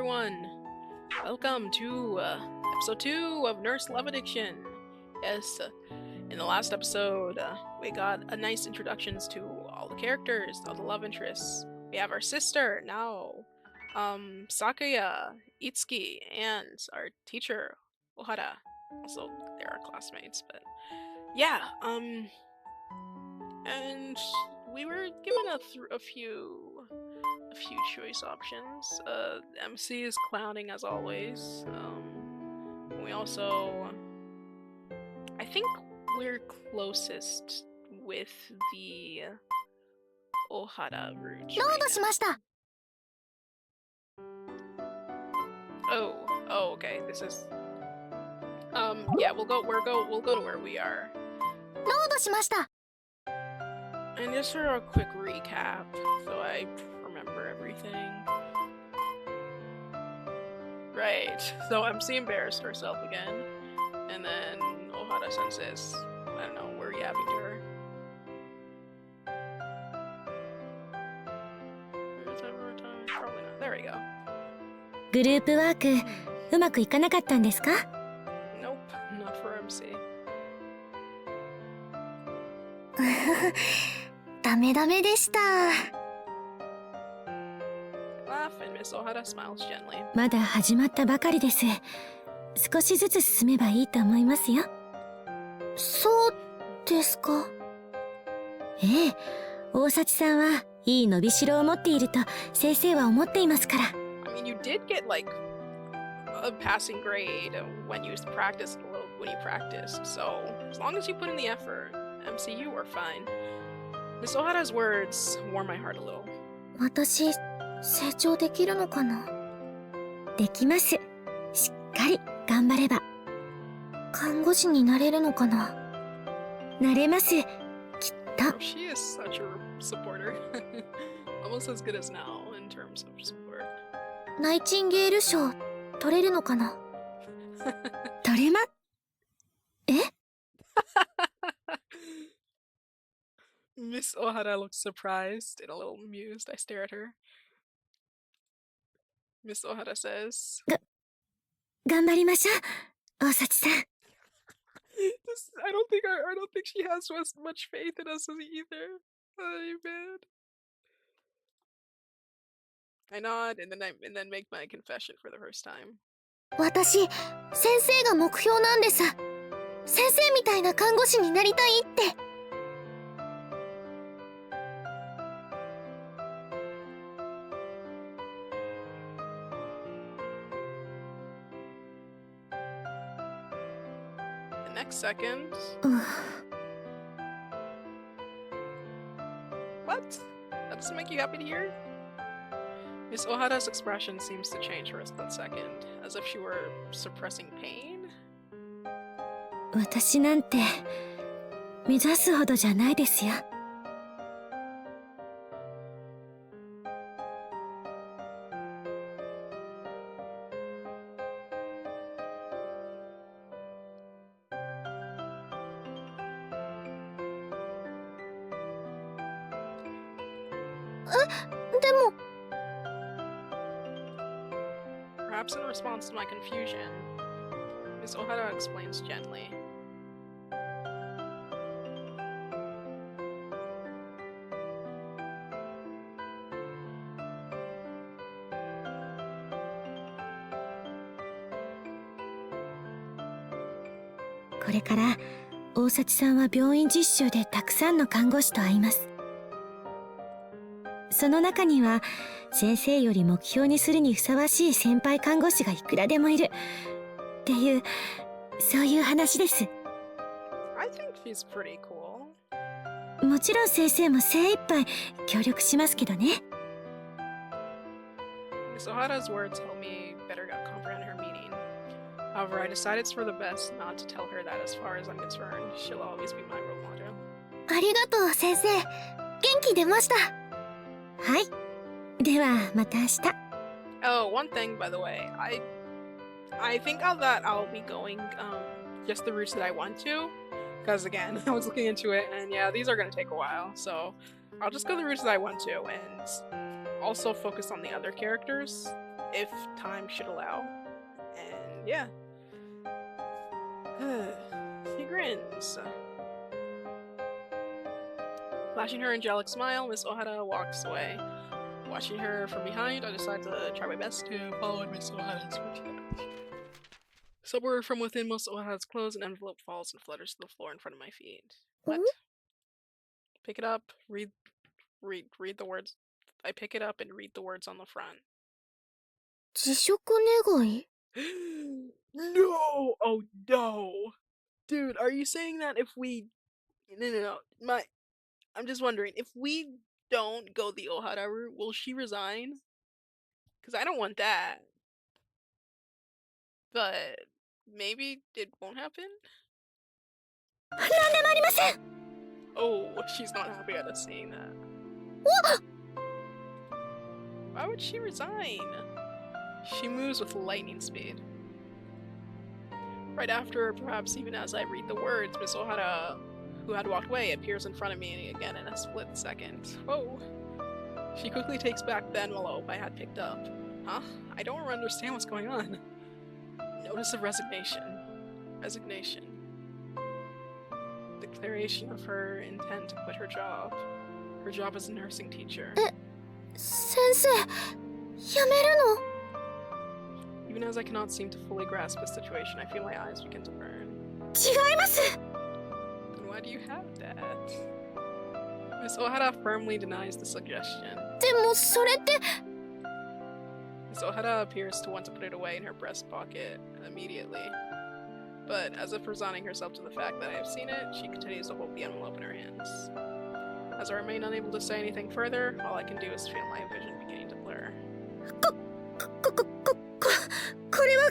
everyone! Welcome to episode 2 of Nurse Love Addiction. Yes, in the last episode, we got a nice introductions to all the characters, all the love interests. We have our sister now, Sakaya, Itsuki, and our teacher, Ohara. Also, they're our classmates, but yeah, and we were given a few choice options. MC is clowning as always. We also, I think we're closest with the Ohara route. Oh, okay. This is. Yeah, we'll go to where we are. And just for a quick recap, so I remember everything. Right, so MC embarrassed herself again, and then Ohara senses, I don't know, we're yapping to her. Probably not. There we go. グループワークうまくいかなかったんですか? Nope, not for MC. ダメダメでした。 Laugh and Miss Ohara smiles gently. まだ始まったばかりです。少しずつ進めばいいと思いますよ。そうですか。ええ、大幸さんはいい伸びしろを持っていると先生は思っていますから。I mean, you did get like a passing grade when you practiced when you practiced, so as long as you put in the effort, MCU were fine. Miss Ohara's words warm my heart a little. 私、成長できるのかな? できます。しっかり頑張れば。看護師になれるのかな? なれます。きっと。She is such a supporter. Almost as good as now in terms of support. ナイチンゲール賞取れるのかな? 取れま... え? Miss Ohara looks surprised and a little amused. I stare at her. Miss Ohara says, 頑張りましょう、大幸さん。I don't think she has much faith in us either. Oh, man. I nod and then make my confession for the first time. 私、先生が目標なんです。先生みたいな看護師になりたいって。Next second. What? That doesn't make you happy to hear? Miss Ohara's expression seems to change for a split second, as if she were suppressing pain. 私なんて目指すほどじゃないですよ。でも Perhaps in response to my confusion, Miss Ohara explains gently. "これから大幸さんは病院実習でたくさんの看護師と会います。その中には先生より目標にするにふさわしい先輩看護師がいくらでもいるっていう、そういう話です。I think she's pretty cool. もちろん先生も精一杯協力しますけどね。Miss Ohara's words help me better comprehend her meaning. However, I decide it's for the best not to tell her that as far as I'm concerned, she'll always be my role model. ありがとう先生。元気出ました。はい。ではまた明日。Oh, one thing by the way, I think that I'll be going just the routes that I want to, because again, I was looking into it and yeah, these are gonna take a while, so I'll just go the routes that I want to and also focus on the other characters if time should allow. And yeah. He grins. Flashing her angelic smile, Miss Ohara walks away. Watching her from behind, I decide to try my best to follow in Miss Ohara's footsteps. Somewhere from within Miss Ohara's clothes, an envelope falls and flutters to the floor in front of my feet. What? Pick it up, read the words. I pick it up and read the words on the front. 辞職願い No! Oh no! Dude, are you saying that if we... No. I'm just wondering, if we don't go the Ohara route, will she resign? Because I don't want that. But maybe it won't happen? なんでもありません Oh, she's not happy at us seeing that. Why would she resign? She moves with lightning speed. Right after, perhaps even as I read the words, Miss Ohara, who had walked away, appears in front of me again in a split second. Whoa. She quickly takes back the envelope I had picked up. Huh? I don't understand what's going on. Notice of resignation. Resignation. Declaration of her intent to quit her job. Her job as a nursing teacher. 先生辞めるの Even as I cannot seem to fully grasp the situation, I feel my eyes begin to burn. 違います Then why do you have that? Miss Ohara firmly denies the suggestion. でもそれって Miss Ohara appears to want to put it away in her breast pocket immediately. But as if resigning herself to the fact that I have seen it, she continues to hold the envelope in her hands. As I remain unable to say anything further, all I can do is feel my vision beginning to blur. これは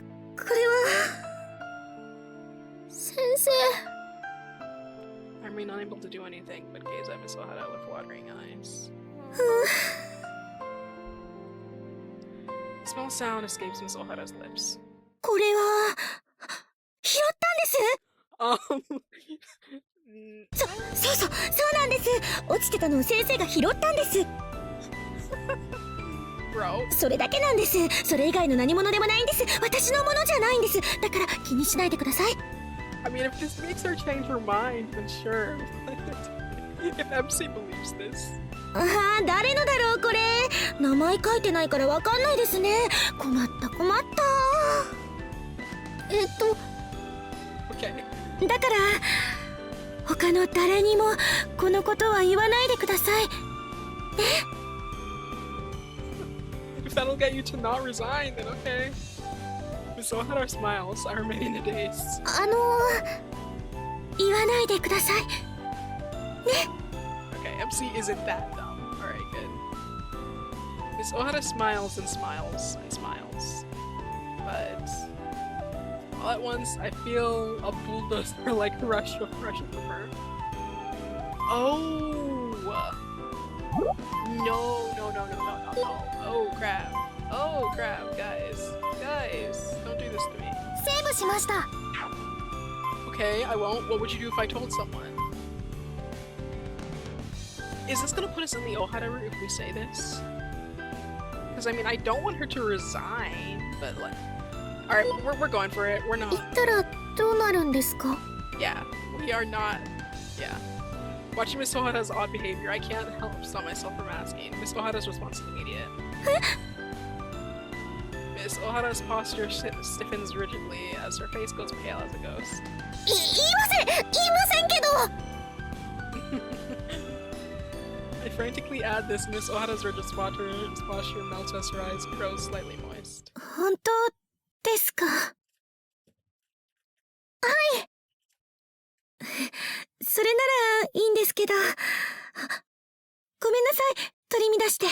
先生 I remain unable to do anything but gaze at Miss Ohara with watering eyes. A small sound escapes Miss Ohara's lips. これは拾ったんですそうなんです落ちてたのを先生が拾ったんです Bro. それだけなんですそれ以外の何物でもないんです私のものじゃないんですだから気にしないでください I mean, if this makes her change her mind, then sure. If MC believes this. ああ誰のだろうこれ名前書いてないからわかんないですね困った Okay. だから他の誰にもこのことは言わないでください If that'll get you to not resign, then okay. Miss Ohara smiles. I remain in a daze. 言わないでください Okay, MC isn't that dumb. Alright, good. Miss Ohara smiles and smiles and smiles. But all at once, I feel a bulldozer like rush of her. Oh! No. Oh crap, guys. Don't do this to me. セーブしました Okay, I won't. What would you do if I told someone? Is this gonna put us in the Ohara route if we say this? Because I mean, I don't want her to resign, but like, all right, we're going for it. We're 言っ not. たらどうなるんですか Yeah, we are not. Yeah. Watching Miss Ohara's odd behavior, I can't help stop myself from asking. Miss Ohara's response is immediate. Miss Ohara's posture stiffens rigidly as her face goes pale as a ghost. 言いませんけど I frantically add this, Miss Ohara's rigid posture melts as her eyes grow slightly moist. 本当ですかはいそれならいいんですけどごめんなさい取り乱していえ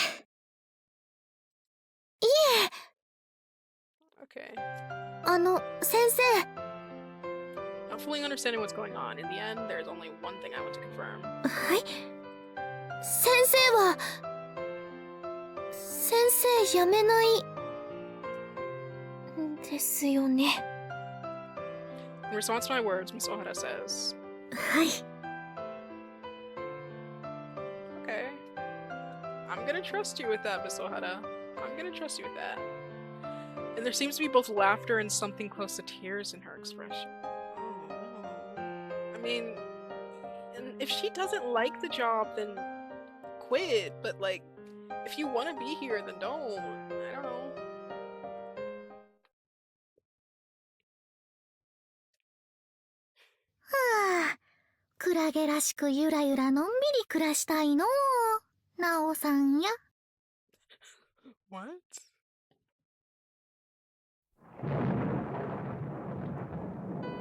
Okay. 先生 Not fully understanding what's going on, in the end, there's only one thing I want to confirm. はい先生は先生辞めないですよね In response to my words, Miss Ohara says, はい Okay. I'm gonna trust you with that, Miss Ohara. I'm gonna trust you with that. And there seems to be both laughter and something close to tears in her expression. Oh no. I mean, and if she doesn't like the job, then quit. But like, if you want to be here, then don't. I don't know. はあ、クラゲらしくゆらゆらのんびり暮らしたいのう。なおさんや。What?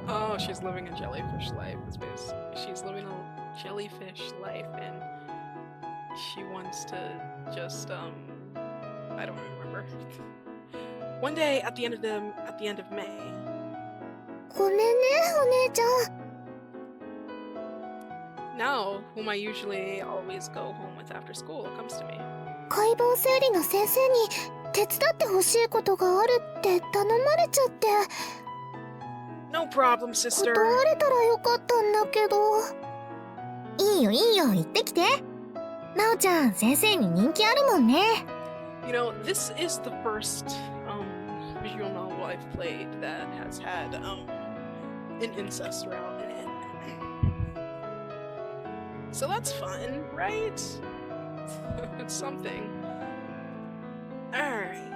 Oh, she's living a jellyfish life. She's living a jellyfish life, and she wants to just I don't remember. One day at the end of May. ごめんね、お姉ちゃん。 Now, whom I usually always go home with after school, comes to me. 解剖整理の先生に手伝ってほしいことがあるって頼まれちゃって。 No problem, sister. 断れたらよかったんだけど。いいよいいよ、行ってきて。なおちゃん、先生に人気あるもんね。 You know, this is the first visual novel I've played that has had an incest route in it. So that's fun, right? It's something. Alright.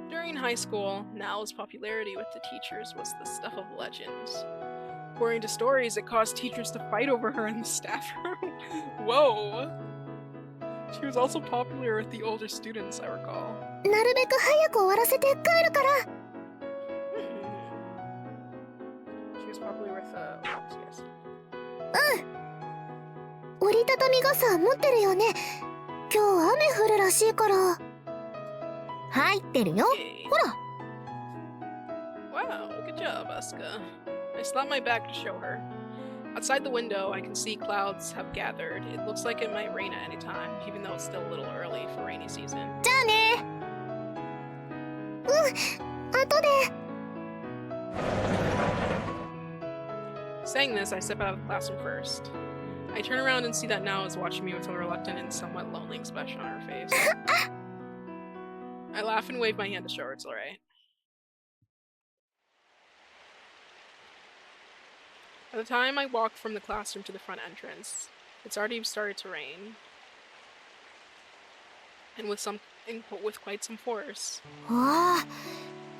During high school, Nao's popularity with the teachers was the stuff of legend. According to stories, it caused teachers to fight over her in the staff room. Whoa! She was also popular with the older students, I recall. なるべく早く終わらせて帰るから。 She was popular with yes. 折りたたみ傘持ってるよね。今日雨降るらしいから。入ってるよ。 Yay. ほら。 Wow, good job, Asuka. I slapped my back to show her. Outside the window, I can see clouds have gathered. It looks like it might rain at any time, even though it's still a little early for rainy season. じゃあね。後で。 Saying this, I step out of the classroom first. I turn around and see that Nao is watching me with a reluctant and somewhat lonely expression on her face. I laugh and wave my hand to show her it's alright. By the time I walk from the classroom to the front entrance, it's already started to rain. And with quite some force. ああ、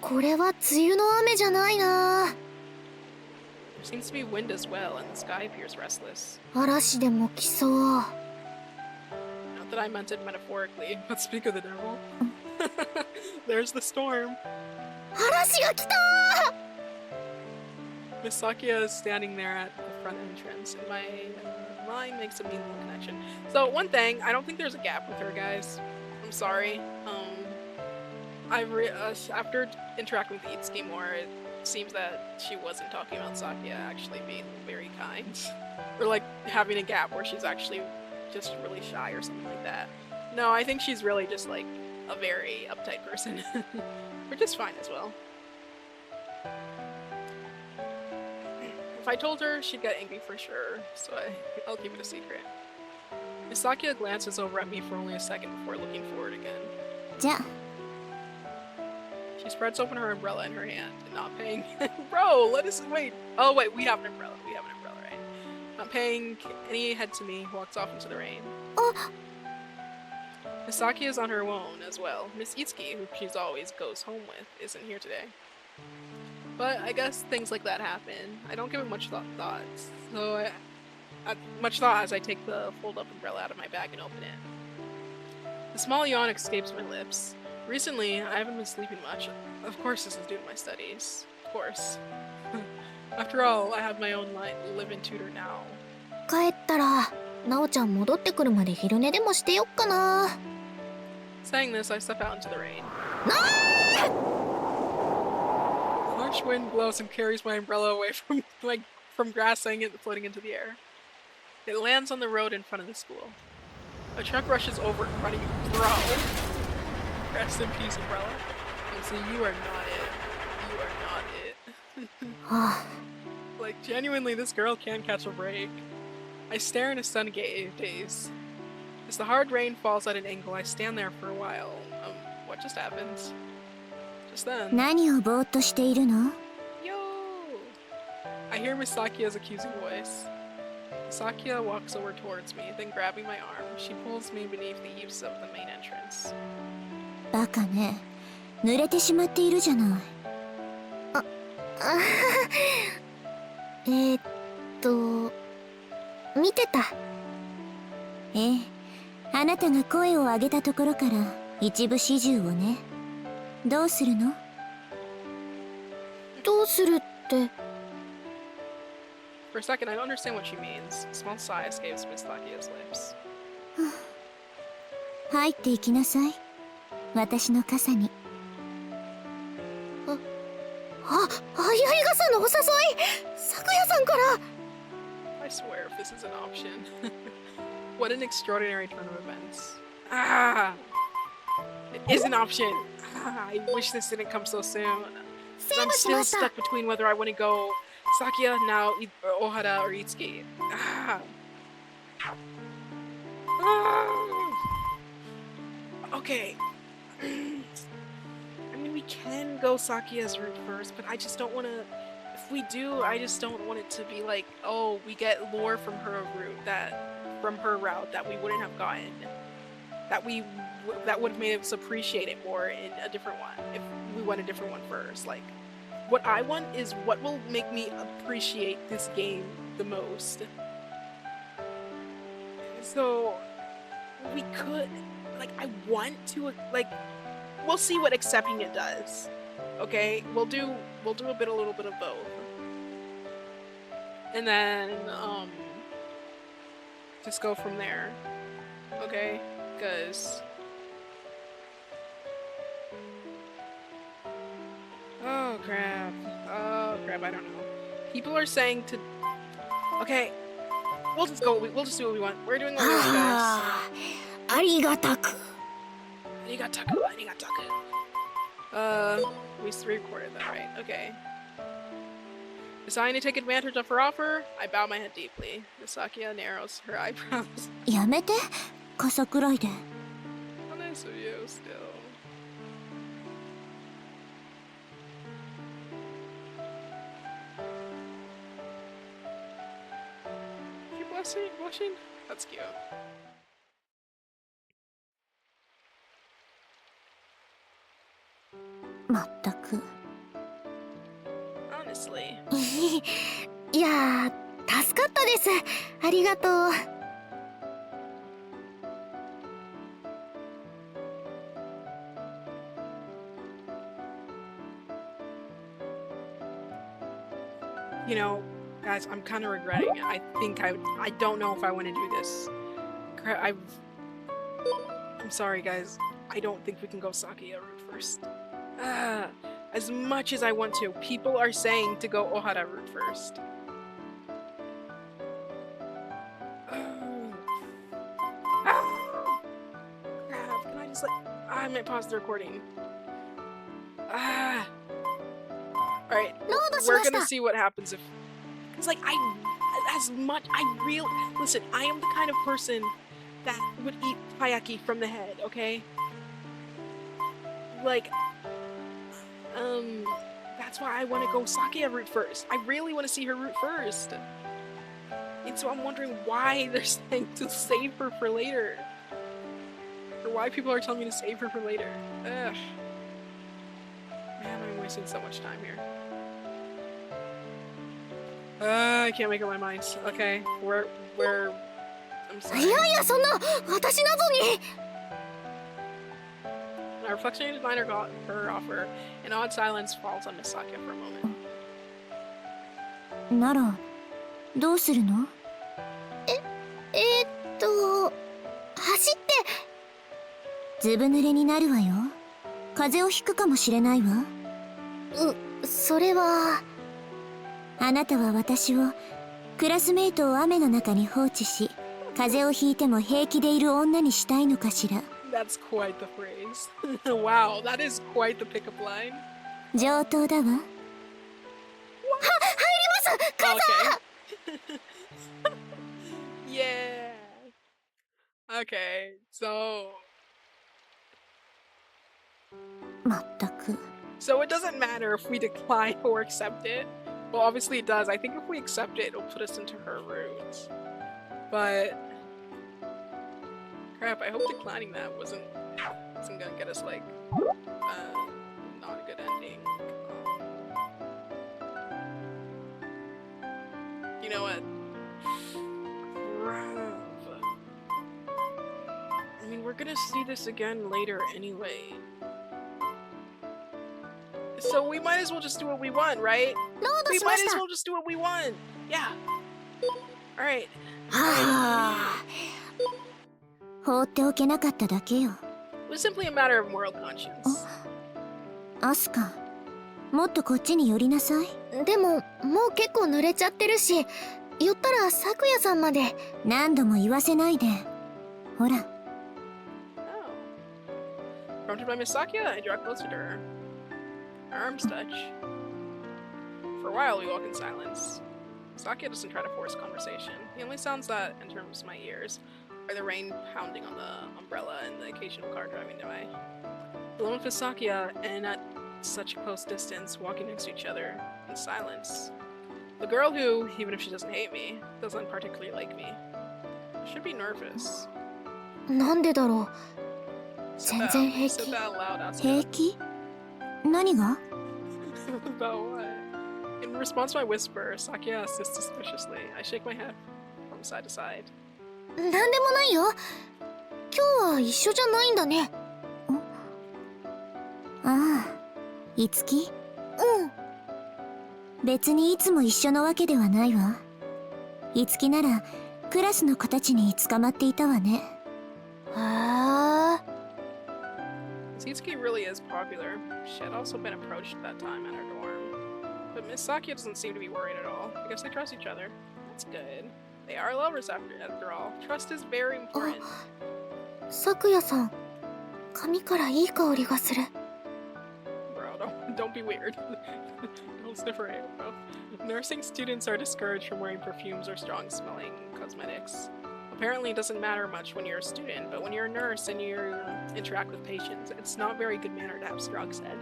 これは梅雨の雨じゃないな。 There seems to be wind as well, and the sky appears restless. 嵐でも来そう。 Not that I meant it metaphorically, but speak of the devil. There's the storm. 嵐が来た。 Miss Sakia is standing there at the front entrance, and my mind makes a meaningful connection. So one thing, I don't think there's a gap with her, guys. I'm sorry. After interacting with Itsuki more, it seems that she wasn't talking about Sakia actually being very kind, or like having a gap where she's actually just really shy or something like that. No, I think she's really just like a very uptight person, which is fine as well. If I told her, she'd get angry for sure, so I'll keep it a secret. Misakia glances over at me for only a second before looking forward again. じゃあ。 She spreads open her umbrella in her hand and not paying. Bro, let us wait. Oh wait, we have an umbrella. We have an umbrella, right? Not paying any head to me, walks off into the rain. Misaki is on her own as well. Miss Itsuki, who she's always goes home with, isn't here today. But I guess things like that happen. I don't give it much thought, so much thought as I take the fold-up umbrella out of my bag and open it. A small yawn escapes my lips. Recently, I haven't been sleeping much. Of course this is due to my studies. Of course. After all, I have my own live-in tutor now. 帰ったら、なおちゃん戻ってくるまで昼寝でもしてよっかな。 Saying this, I step out into the rain. なあ！ A harsh wind blows and carries my umbrella away from grassing and floating into the air. It lands on the road in front of the school. A truck rushes over it, running. Bro! Rest in peace, umbrella. And so you are not it. You are not it. はあ。 Like, genuinely, this girl can catch a break. I stare in a stunned gaze. As the hard rain falls at an angle, I stand there for a while, What just happened? Just then. 何をぼーっとしているの？ Yo! I hear Misakia's accusing voice. Misakia walks over towards me, then grabbing my arm, she pulls me beneath the eaves of the main entrance. バカね。濡れてしまっているじゃない。見てた。ええ、あなたが声を上げたところから一部始終をね。どうするの？どうするって。For a second, I don't understand what she means. A small sigh escapes Misakia's lips. 入っていきなさい。私の傘に。あやい傘のお誘い、咲夜さんから。I swear if this is an option. What an extraordinary turn of events. Ah! It is an option! Ah, I wish this didn't come so soon. I'm still stuck between whether I want to go Sakia, now Ohara, or Itsuki. Ah! Ah! Okay. I mean, we can go Sakia's route first, but I just don't want to... If we do, I just don't want it to be like, oh, we get lore from her route that we wouldn't have gotten. That would have made us appreciate it more in a different one, if we went a different one first. Like, what I want is what will make me appreciate this game the most. So, we could... Like, I want to... Like, we'll see what accepting it does. Okay? We'll do a little bit of both. And then, just go from there. Okay? Because... Oh crap, I don't know. People are saying to... Okay, we'll just do what we want. We're doing what we want, guys. Arigataku. We recorded that, right? Okay. Deciding to take advantage of her offer, I bow my head deeply. Misakia narrows her eyebrows. やめて、傘くらいで。How nice of you, still. You blushing? That's cute. Honestly. いやー、助かったです。ありがとう。You know, guys, I'm kind of regretting it. I don't know if I want to do this. I'm sorry, guys. I don't think we can go Sakia route first. As much as I want to, people are saying to go Ohara route first. Crap, can I just I might pause the recording. Alright, we're gonna see what happens if... Because, like, listen, I am the kind of person that would eat taiyaki from the head, okay? Like, that's why I want to go Sakia route first. I really want to see her route first. And so I'm wondering why they're saying to save her for later. Or why people are telling me to save her for later. Ugh. Man, I'm wasting so much time here. I can't make up my mind. Okay, I'm sorry. いやいや、そんな、私などに。My reflection denied her offer. An odd silence falls on Misakia for a moment. なら、どうするの？走って。ずぶ濡れになるわよ。風邪をひくかもしれないわ。それは。あなたは私を、クラスメイトを雨の中に放置し、風邪をひいても平気でいる女にしたいのかしら。That's quite the phrase. Wow, that is quite the pickup line. 上等だわ。入ります。傘。Yeah. Okay, so まったく。 So it doesn't matter if we decline or accept it. Well, obviously it does. I think if we accept it, it'll put us into her rooms. But crap, I hope declining that wasn't gonna get us like not a good ending. You know what? I mean, we're gonna see this again later anyway. So we might as well just do what we want, right? We might as well just do what we want. Yeah. Alright. はあ。放っておけなかっただけよ。 It was simply a matter of moral conscience. アスカ、もっとこっちに寄りなさい。でも、もう結構濡れちゃってるし、寄ったら咲夜さんまで。何度も言わせないで。ほら。Oh. Prompted by Miss Sakia, I draw closer to her. Our arms touch. For a while, we walk in silence. Sakia doesn't try to force conversation. The only sounds that enter my ears are the rain pounding on the umbrella and the occasional car driving by. Alone with Sakia, and at such a close distance, walking next to each other in silence. The girl who, even if she doesn't hate me, doesn't particularly like me, should be nervous. なんでだろう。全然平 Said 気。 that out loud, Asuka. 平気？何が？ About what? In response to my whisper, Sakia assists suspiciously. I shake my head from side to side. なんでもないよ。今日は一緒じゃないんだね。ああ、いつき？うん。別にいつも一緒のわけではないわ。いつきならクラスの子たちに捕まっていたわね。へえ。 Satsuki really is popular. She had also been approached at that time at her dorm. But Miss Sakia doesn't seem to be worried at all. I guess they trust each other. That's good. They are lovers after all. Trust is very important. 咲夜さん、髪からいい香りがする。 Bro, don't be weird. Don't sniff her hair, bro. Nursing students are discouraged from wearing perfumes or strong-smelling cosmetics. Apparently it doesn't matter much when you're a student, but when you're a nurse and you interact with patients, it's not very good manner to have strong scent.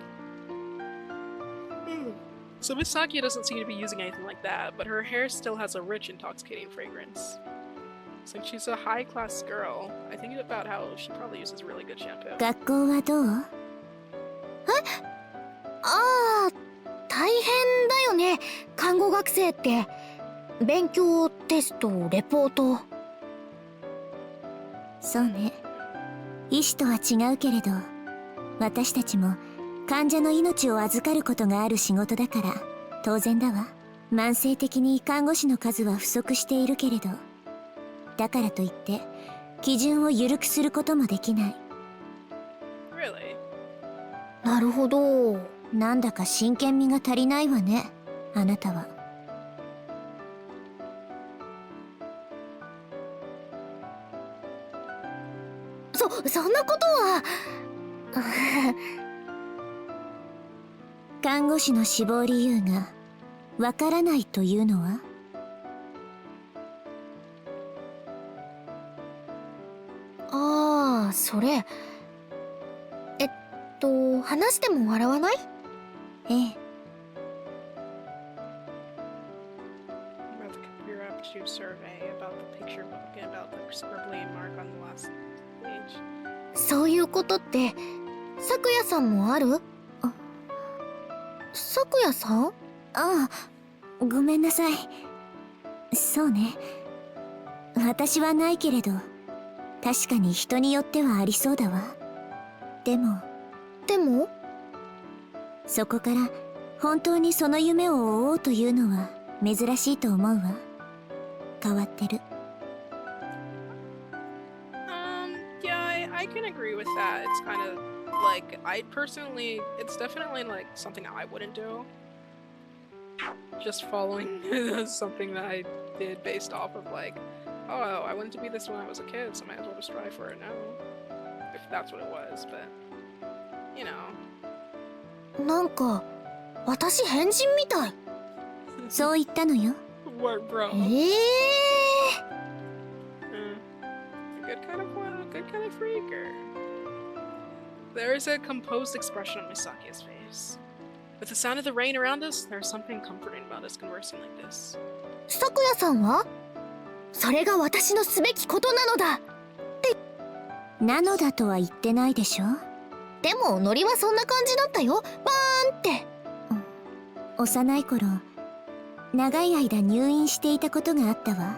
So Miss Sakia doesn't seem to be using anything like that, but her hair still has a rich, intoxicating fragrance. Since she's a high-class girl, I think about how she probably uses really good shampoo. 学校はどう？ああ、大変だよね。看護学生って。勉強、テスト、レポート。そうね。医師とは違うけれど、私たちも患者の命を預かることがある仕事だから当然だわ。慢性的に看護師の数は不足しているけれど、だからといって基準を緩くすることもできない。Really? なるほど。なんだか真剣味が足りないわね、あなたは。そんなことは。看護師の死亡理由がわからないというのは？ああ、それ。話しても笑わない？ええ。About the computer aptitude survey, about the picture book, and about the scribbly mark on the last page. そういうことって咲夜さんもある？咲夜さん？ああ、ごめんなさい。そうね。私はないけれど、確かに人によってはありそうだわ。でもそこから本当にその夢を追おうというのは珍しいと思うわ。変わってる。Yeah, I can agree with that. It's kind of like, I personally, it's definitely like something I wouldn't do. Just following something that I did based off of like, oh, I wanted to be this when I was a kid, so I might as well just try for it now. If that's what it was, but, you know. なんか私変人みたい。そう言ったのよ。What, bro? Good kind of freak, or There is a composed expression on Misaki's face. With the sound of the rain around us, there is something comforting about us conversing like this. 咲夜さんはそれが私のすべきことなのだって。なのだとは言ってないでしょ。でもノリはそんな感じだったよ。バーンって、幼い頃長い間入院していたことがあったわ。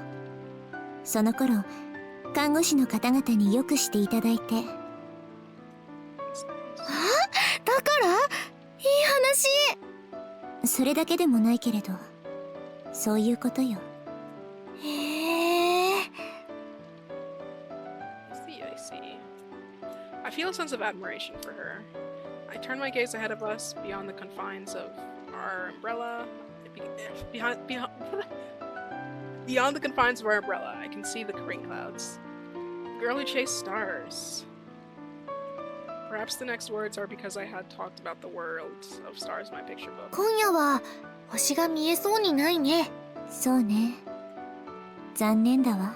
その頃看護師の方々によくしていただいて。あ、だからいい話。それだけでもないけれど、そういうことよ。へえ。I see. I feel a sense of admiration for her. I turn my gaze ahead of us, beyond the confines of our umbrella. Beyond the confines of our umbrella, I can see the rain clouds. The girl who chased stars. Perhaps the next words are because I had talked about the world of stars in my picture book. 今夜は星が見えそうにないね。そうね。残念だわ。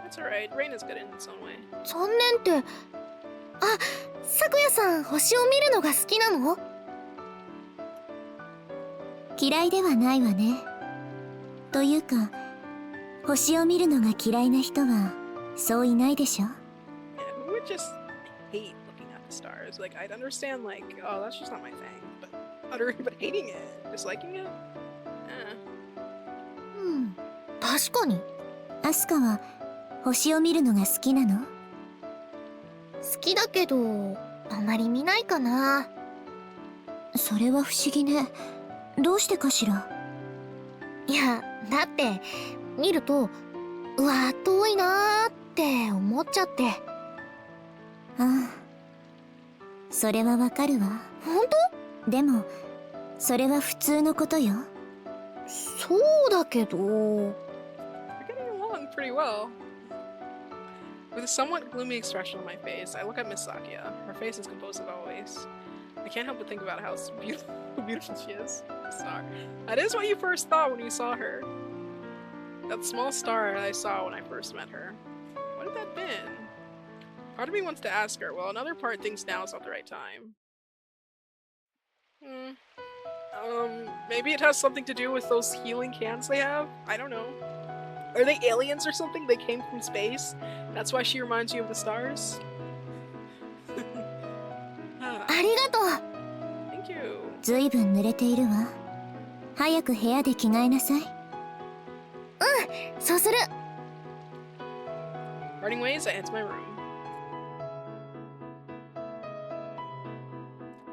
That's alright. Rain is good in its own way. 残念って。あ、咲夜さん星を見るのが好きなの？嫌いではないわね。というか、星を見るのが嫌いな人はそういないでしょ。Yeah, who would just hate looking at the stars? Like, I'd understand, like, oh, that's just not my thing. But hating it, disliking it? Eh. うん、確かに。アスカは星を見るのが好きなの？好きだけど、あまり見ないかな。それは不思議ね。どうしてかしら。いや、だって見るとうわー遠いなーって思っちゃって。ああ、それはわかるわ。本当？でもそれは普通のことよ。そうだけど。We're getting along pretty well. With a somewhat gloomy expression on my face, I look at Miss Sakia. Her face is composed as always. I can't help but think about how beautiful she is. Star. That is what you first thought when you saw her. That small star I saw when I first met her. What had that been? Part of me wants to ask her, while another part thinks now is not the right time. Maybe it has something to do with those healing cans they have? I don't know. Are they aliens or something? They came from space? That's why she reminds you of the stars? ありがとう。Thank you. ずいぶん濡れているわ。早く部屋で着替えなさい。うん、そうする。Parting ways, I head to my room.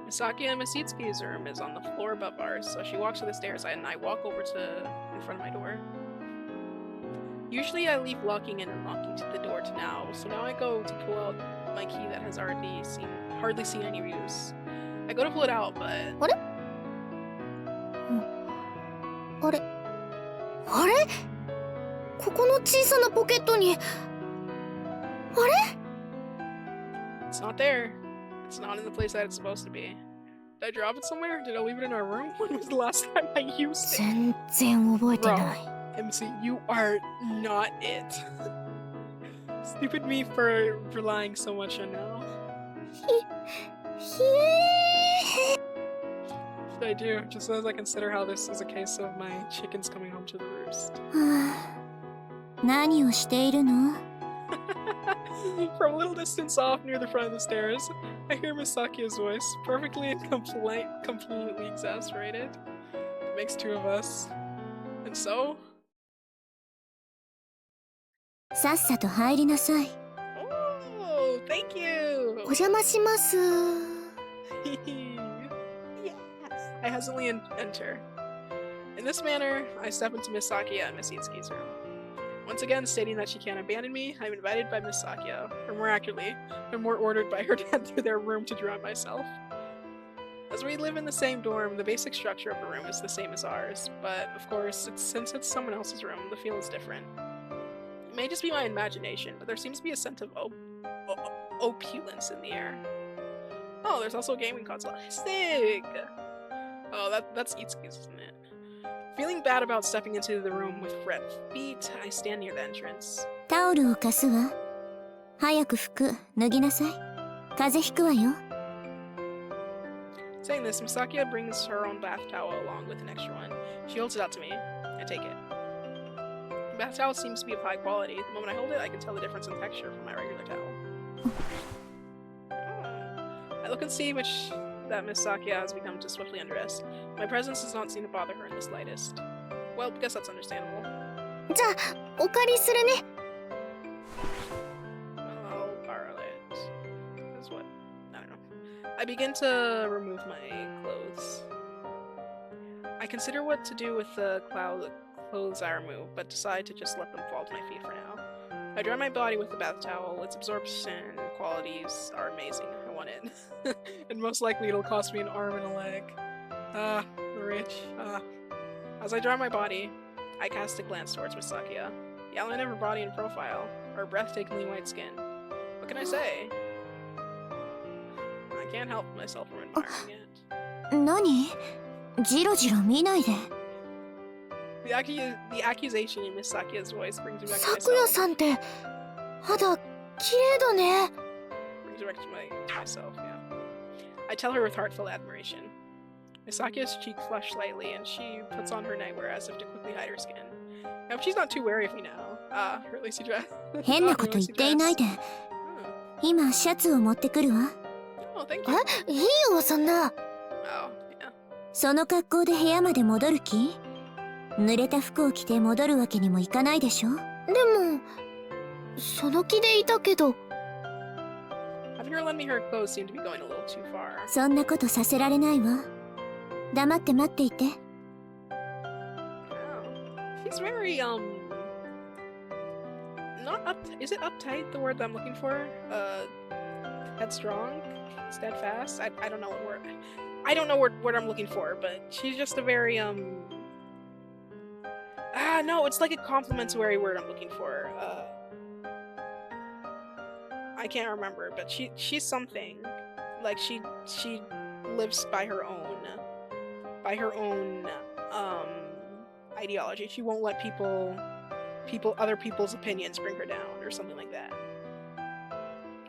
Misaki and Misitsuki's room is on the floor above ours, so she walks to the stairs and I walk over to in front of my door. Usually I leave locking and unlocking to the door to now, so now I go to pull out my key that has hardly seen any use. I go to pull it out, but... あれ？あれ？あれ？ここの小さなポケットに。あれ？ It's not there. It's not in the place that it's supposed to be. Did I drop it somewhere? Did I leave it in our room? When was the last time I used it? 全然覚えてない。MC, you are not it. Stupid me for relying so much on now. What should I do? Just as I consider how this is a case of my chickens coming home to the roost. 何をしているの？ From a little distance off near the front of the stairs, I hear Misaki's voice, perfectly and completely exasperated. It makes two of us. And so? さっさと入りなさい。Oh, thank you! お邪魔します。Yes! I hesitantly enter. In this manner, I step into Miss Sakia and Miss Itsuki's room. Once again, stating that she can't abandon me, I'm invited by Miss Sakia, or more accurately, I'm more ordered by her to enter their room to drown myself. As we live in the same dorm, the basic structure of the room is the same as ours, but of course, since it's someone else's room, the feel is different. It may just be my imagination, but there seems to be a sense of opulence in the air. Oh, there's also a gaming console. Sick! Oh, that's Itsuki's, isn't it? Feeling bad about stepping into the room with red feet, I stand near the entrance. タオルを貸すわ。早く服脱ぎなさい。風邪ひくわよ。Saying this, Misakia brings her own bath towel along with an extra one. She holds it out to me. I take it. The bath towel seems to be of high quality. The moment I hold it, I can tell the difference in texture from my regular towel. I look and see that Miss Sakia has become to swiftly undressed. My presence does not seem to bother her in the slightest. Well, I guess that's understandable. じゃあ、お借りするね。I'll borrow it. That's what? I don't know. I begin to remove my clothes. I consider what to do with the clothes I remove, but decide to just let them fall to my feet for now. I dry my body with the bath towel. Its absorption qualities are amazing. I want it. And most likely it'll cost me an arm and a leg. The rich. As I dry my body, I cast a glance towards Misakia. The outline of her body and profile, her breathtakingly white skin. What can I say? I can't help myself from admiring it. 何？ジロジロ見ないで。The accusation in Miss Sakia's voice brings me back to さくや myself. さんって肌綺麗だね。Brings me back to myself, yeah. I tell her with heartfelt admiration. Misakia's cheek flushed slightly, and she puts on her nightwear as if to quickly hide her skin. I hope she's not too wary of me now. Or at least she dressed. 変なこと言っていないで。今シャツを持ってくるわ。Oh, thank you. え、いいよそんな。Oh, yeah. その格好で部屋まで戻る気？濡れた服を着て戻るわけにもいかないでしょ？でも、その気でいたけど。Having her lend me her clothes seemed to be going a little too far. そんなことさせられないわ。黙って待っていて。Oh. She's very, not up. Is it uptight the word that I'm looking for? Headstrong? Steadfast? I don't know what word. I don't know what word I'm looking for, but she's just a very, no, it's like a complimentary word I'm looking for. I can't remember, but she's something. Like, she lives by her own ideology. She won't let other people's opinions bring her down or something like that.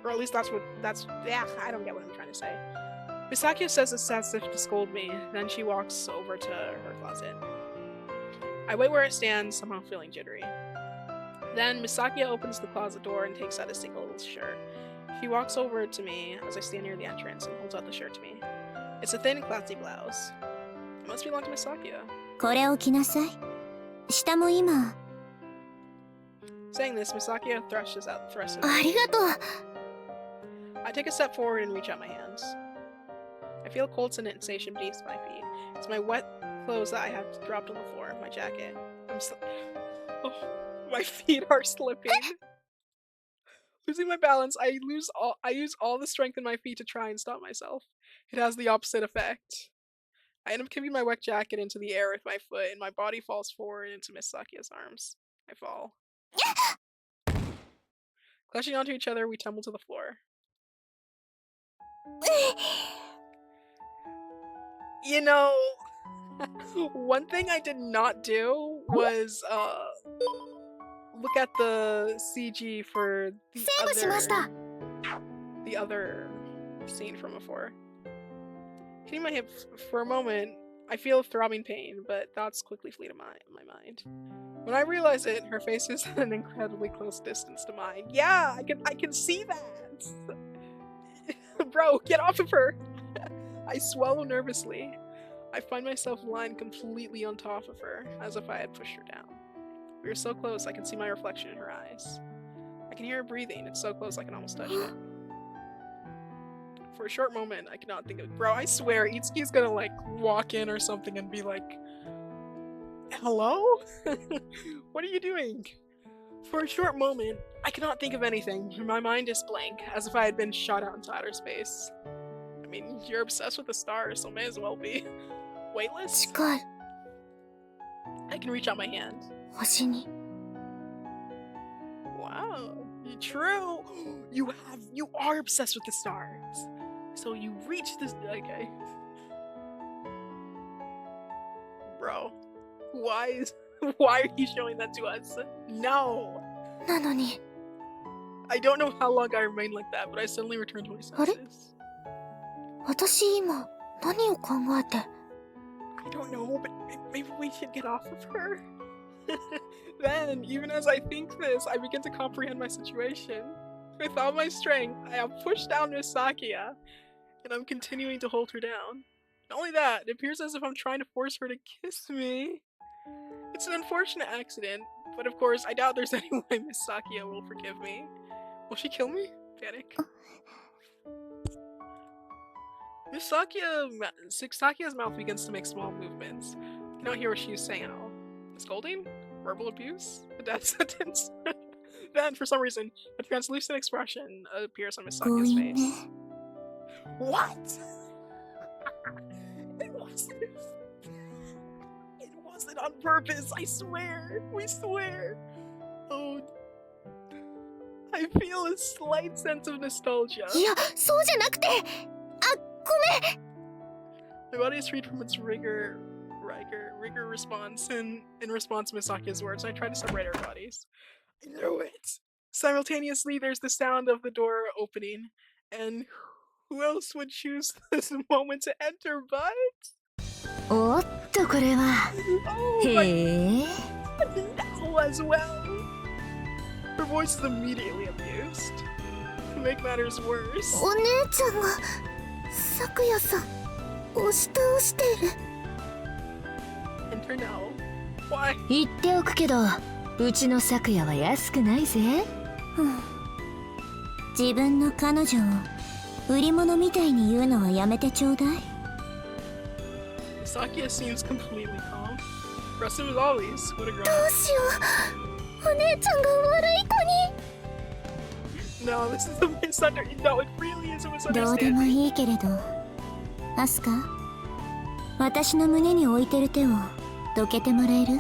Or at least I don't get what I'm trying to say. Misakia says this as if to scold me, then she walks over to her closet. I wait where it stands, somehow feeling jittery. Then Misakia opens the closet door and takes out a single shirt. She walks over to me as I stand near the entrance and holds out the shirt to me. It's a thin, classy blouse. It must belong to Misakia. これを着なさい。下も今。Saying this, Misakia thrusts it ありがとう。I take a step forward and reach out my hands. I feel a cold sensation beneath my feet. It's my wet clothes that I have dropped on the floor, my jacket. My feet are slipping. Losing my balance, I use all the strength in my feet to try and stop myself. It has the opposite effect. I end up kicking my wet jacket into the air with my foot, and my body falls forward into Miss Sakia's arms. I fall. Clutching onto each other, we tumble to the floor. You know, one thing I did not do was look at the CG for the other scene from before. Hitting my hip for a moment, I feel throbbing pain, but thoughts quickly flee to my mind. When I realize it, her face is at an incredibly close distance to mine. Yeah, I can see that. Bro, get off of her. I swallow nervously. I find myself lying completely on top of her, as if I had pushed her down. We are so close, I can see my reflection in her eyes. I can hear her breathing. It's so close I can almost touch it. For a short moment, I cannot think of it. Bro, I swear, Itsuki's gonna, like, walk in or something and be like, hello? What are you doing? For a short moment, I cannot think of anything. My mind is blank, as if I had been shot out into outer space. I mean, you're obsessed with the stars, so may as well be. Weightless? 近い。 I can reach out my hand. 星に。 Wow, true. You are obsessed with the stars. So you reach this. Okay, bro. Why are you showing that to us? No. なのに。I don't know how long I remained like that, but I suddenly returned to my senses. 私今何を考えて I don't know, but maybe we should get off of her. Then, even as I think this, I begin to comprehend my situation. With all my strength, I have pushed down Miss Sakia, and I'm continuing to hold her down. Not only that, it appears as if I'm trying to force her to kiss me. It's an unfortunate accident, but of course, I doubt there's any way Miss Sakia will forgive me. Will she kill me? Panic. Sakia's mouth begins to make small movements. You don't hear what she's saying at all. Scolding? Verbal abuse? A death sentence? Then, for some reason, a translucent expression appears on Miss Sakia's face. What? It wasn't on purpose, I swear. We swear. Oh, I feel a slight sense of nostalgia. いや、そうじゃなくてあ、ごめん My body is freed from its rigor response, and in response to Misaki's words, I try to separate our bodies. I knew it! Simultaneously, there's the sound of the door opening, and who else would choose this moment to enter but... おっとこれは Oh へ my え now as well! Her voice is immediately abused. To make matters worse, お姉ちゃんが咲夜さん押し倒してる enter now. Why? 言っておくけどうちの咲夜は安くないぜ、自分の彼女を売り物みたいに言うのはやめてちょうだい Sakia seems completely calm. Rest as always. What a grown どうしようお姉ちゃんが悪い子 No, this is a misunderstanding. No, it really is a にどうでも misunderstanding. いいけれどアスカ私の胸に置いてる手をどけてもらえる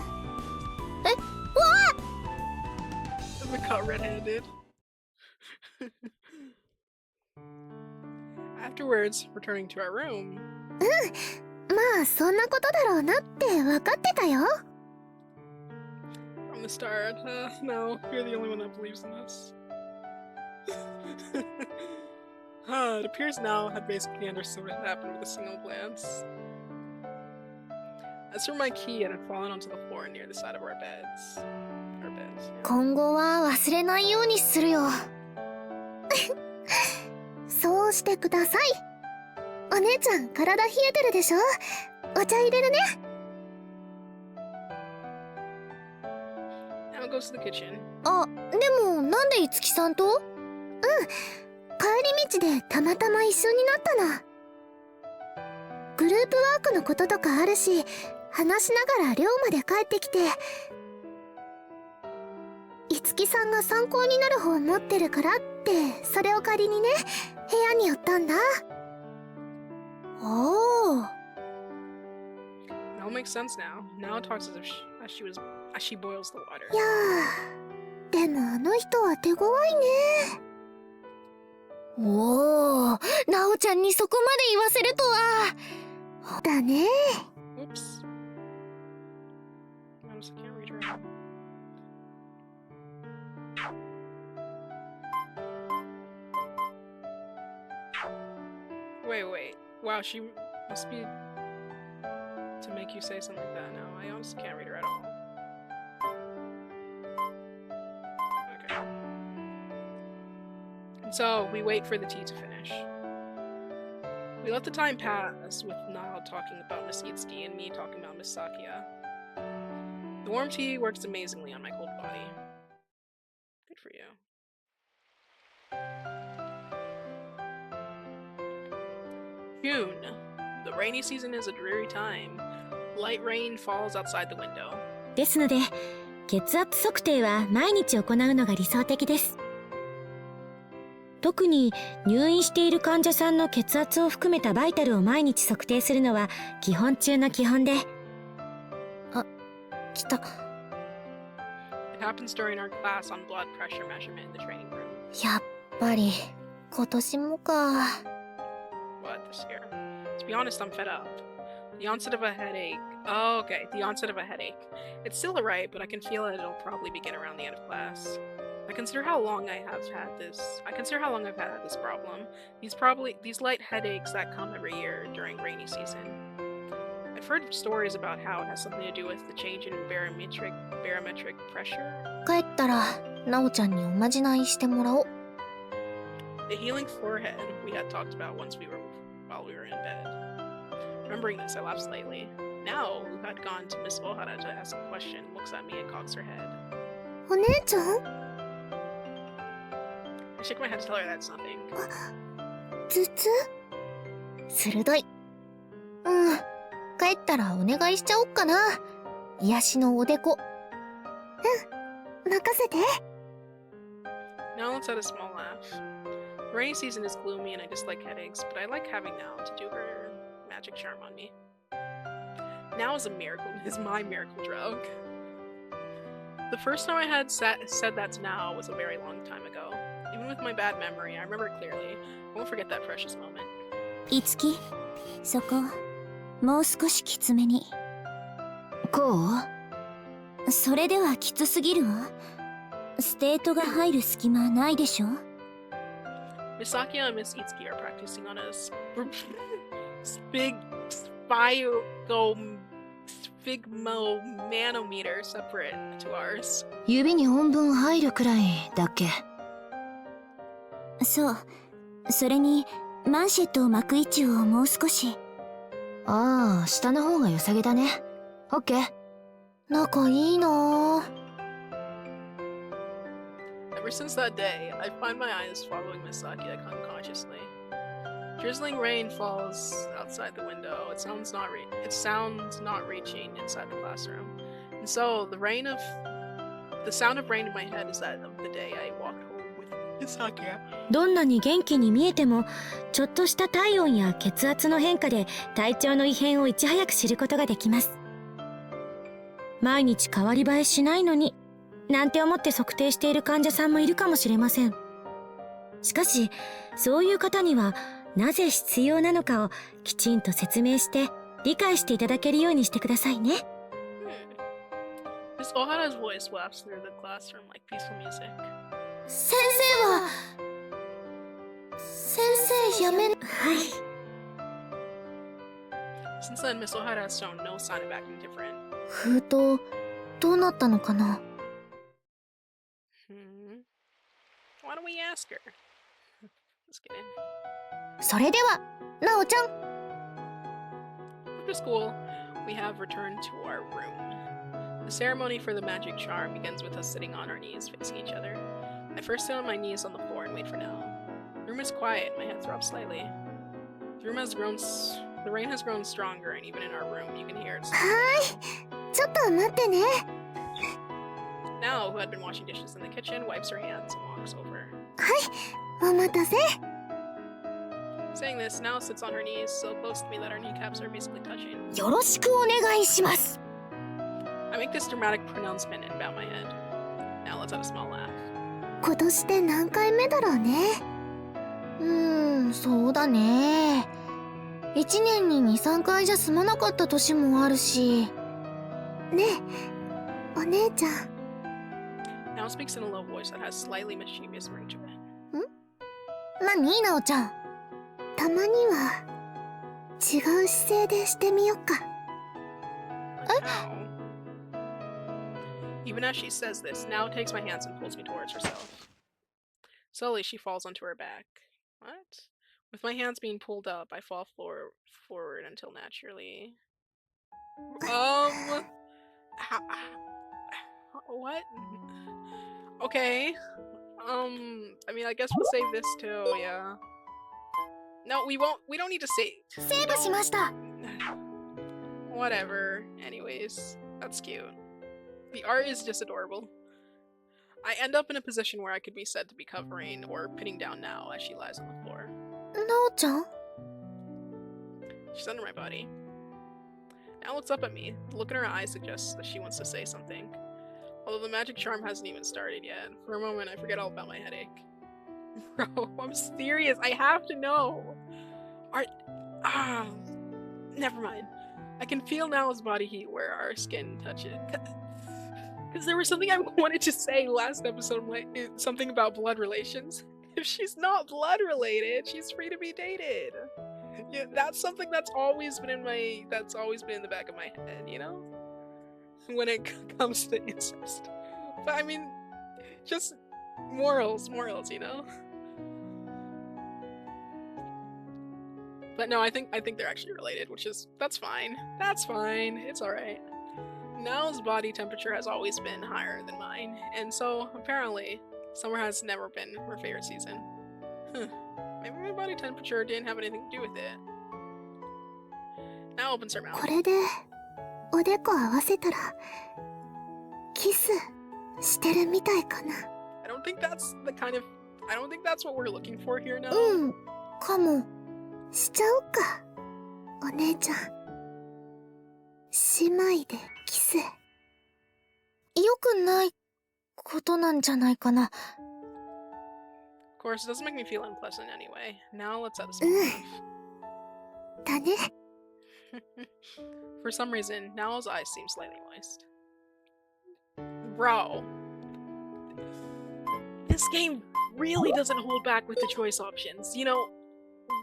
We caught red-handed. Afterwards, returning to our room, まあそんなことだろうなって分かってたよ from the start, no, you're the only one that believes in us. It appears Nao had basically understood what had happened with a single glance. As for my key, it had fallen onto the floor near the side of our beds. Yeah. 今後は忘れないようにするよそうしてくださいお姉ちゃん体冷えてるでしょお茶入れるね Now it goes to the kitchen. あ、でもなんでいつきさんと帰り道でたまたま一緒になったのグループワークのこととかあるし話しながら寮まで帰ってきていつきさんが参考になる本持ってるからってそれを借りにね部屋に寄ったんだおお It all makes sense now. Now it talks as she boils the water. いやーでもあの人は手強いねおおなおちゃんにそこまで言わせるとはだね Oops. Notice I can't read her. Wait. Wow, she must be to make you say something like that now. I honestly can't read her at all. Okay. And so, we wait for the tea to finish. We let the time pass with Nao talking about Miss Itsuki and me talking about Miss Sakia. The warm tea works amazingly on my cold body. Good for you. June. The rainy season is a dreary time. Light rain falls outside the window. ですので血圧測定は毎日行うのが理想的です特に入院している患者さんの血圧を含めたバイタルを毎日測定するのは基本中の基本であ、来た It happens during our class on blood pressure measurement in the training room. やっぱり今年もか What, this year? To be honest, I'm fed up. The onset of a headache. Oh, okay. The onset of a headache. It's still alright, but I can feel it. It'll probably begin around the end of class. I consider how long I've had this problem. These light headaches that come every year during rainy season. I've heard stories about how it has something to do with the change in barometric pressure. 帰ったら、なおちゃんにおまじないしてもらおう。The healing forehead we had talked about while we were in bed. Remembering this, I laughed slightly. Now, who had gone to Miss Ohara to ask a question, looks at me and cocks her head. お姉ちゃん I shake my head to tell her that's nothing. 頭痛鋭い。帰ったらお願いしちゃおっかな。癒しのおでこ。任せて。Now let's have a small laugh. The rainy season is gloomy and I dislike headaches, but I like having Now to do her magic charm on me. Now is my miracle drug. The first time I had said that to Now was a very long time ago. Even with my bad memory, I remember it clearly. I won't forget that precious moment. いつき、そこ、もう少しきつめに。こう？それではきつすぎるわ。ステートが入る隙間ないでしょ？ Misaki and Miss Itsuki are practicing on a sphygmomanometer separate to ours. 指に本分入るくらいだっけ？そう。それに、マンシェットを巻く位置をもう少し。ああ、下の方が良さげだね。オッケー。仲いいなぁ。Ever since that day, I find my eyes following Misaki unconsciously. Drizzling rain falls outside the window. It sounds not reaching inside the classroom. And so the sound of rain in my head is that of the day I walked home with Misaki. どんなに元気に見えても、ちょっとした体温や血圧の変化で体調の異変をいち早く知ることができます。毎日変わり映えしないのに、なんて思って測定している患者さんもいるかもしれません。しかし、そういう方にはなぜ必要なのかをきちんと説明して理解していただけるようにしてくださいね。Miss Ohara's voice wafts through the classroom like peaceful music. 先生やめる。はい。Since then, Miss Ohara has shown no sign of acting different. 封筒、どうなったのかな？ Why don't we ask her? Let's get in. それでは、なおちゃん。After school, we have returned to our room. The ceremony for the magic charm begins with us sitting on our knees facing each other. I first sit on my knees on the floor and wait for Now. The room is quiet, my head throbs slightly. The rain has grown stronger, and even in our room, you can hear it. ちょっと待ってね。Now, who had been washing dishes in the kitchen, wipes her hands and walks over. お待たせ。Saying this, Now sits on her knees so close to me that our kneecaps are basically touching. よろしくお願いします。I make this dramatic pronouncement and bow my head. Now let's have a small laugh. 今年で何回目だろうね。そうだね。1年に2、3回じゃ済まなかった年もあるし。ねえ、お姉ちゃん。Now speaks in a low voice that has slightly mischievous ring to it. 何、なおちゃん。たまには違う姿勢でしてみよっか。Even as she says this, Now takes my hands and pulls me towards herself. Slowly, she falls onto her back. What? With my hands being pulled up, I fall forward until naturally. What? Okay. I mean, I guess we'll save this too, yeah. No, we won't. We don't need to save. セーブしました。Whatever. Anyways, that's cute. The art is just adorable. I end up in a position where I could be said to be covering or pinning down Now as she lies on the floor. なおちゃん She's under my body. Now looks up at me. The look in her eyes suggests that she wants to say something. Although the magic charm hasn't even started yet. For a moment, I forget all about my headache. Bro, I'm serious. I have to know. Never mind. I can feel Now's body heat where our skin touches. Because there was something I wanted to say last episode, like something about blood relations. If she's not blood related, she's free to be dated. Yeah, that's something that's always been in the back of my head, you know? When it comes to incest. But I mean, just morals, you know? But no, I think they're actually related, that's fine. That's fine. It's alright. Nao's body temperature has always been higher than mine, and so apparently summer has never been her favorite season. Maybe my body temperature didn't have anything to do with it. Now opens her mouth. これでおでこ合わせたらキスしてるみたいかな。 I don't think that's what we're looking for here now. うんかも。しちゃおうかお姉ちゃん。姉妹でキス。よくないことなんじゃないかな。 Of course, it doesn't make me feel unpleasant anyway. Now let's have this. だね。 For some reason, Nao's eyes seem slightly moist. Bro. This game really doesn't hold back with the choice options. You know,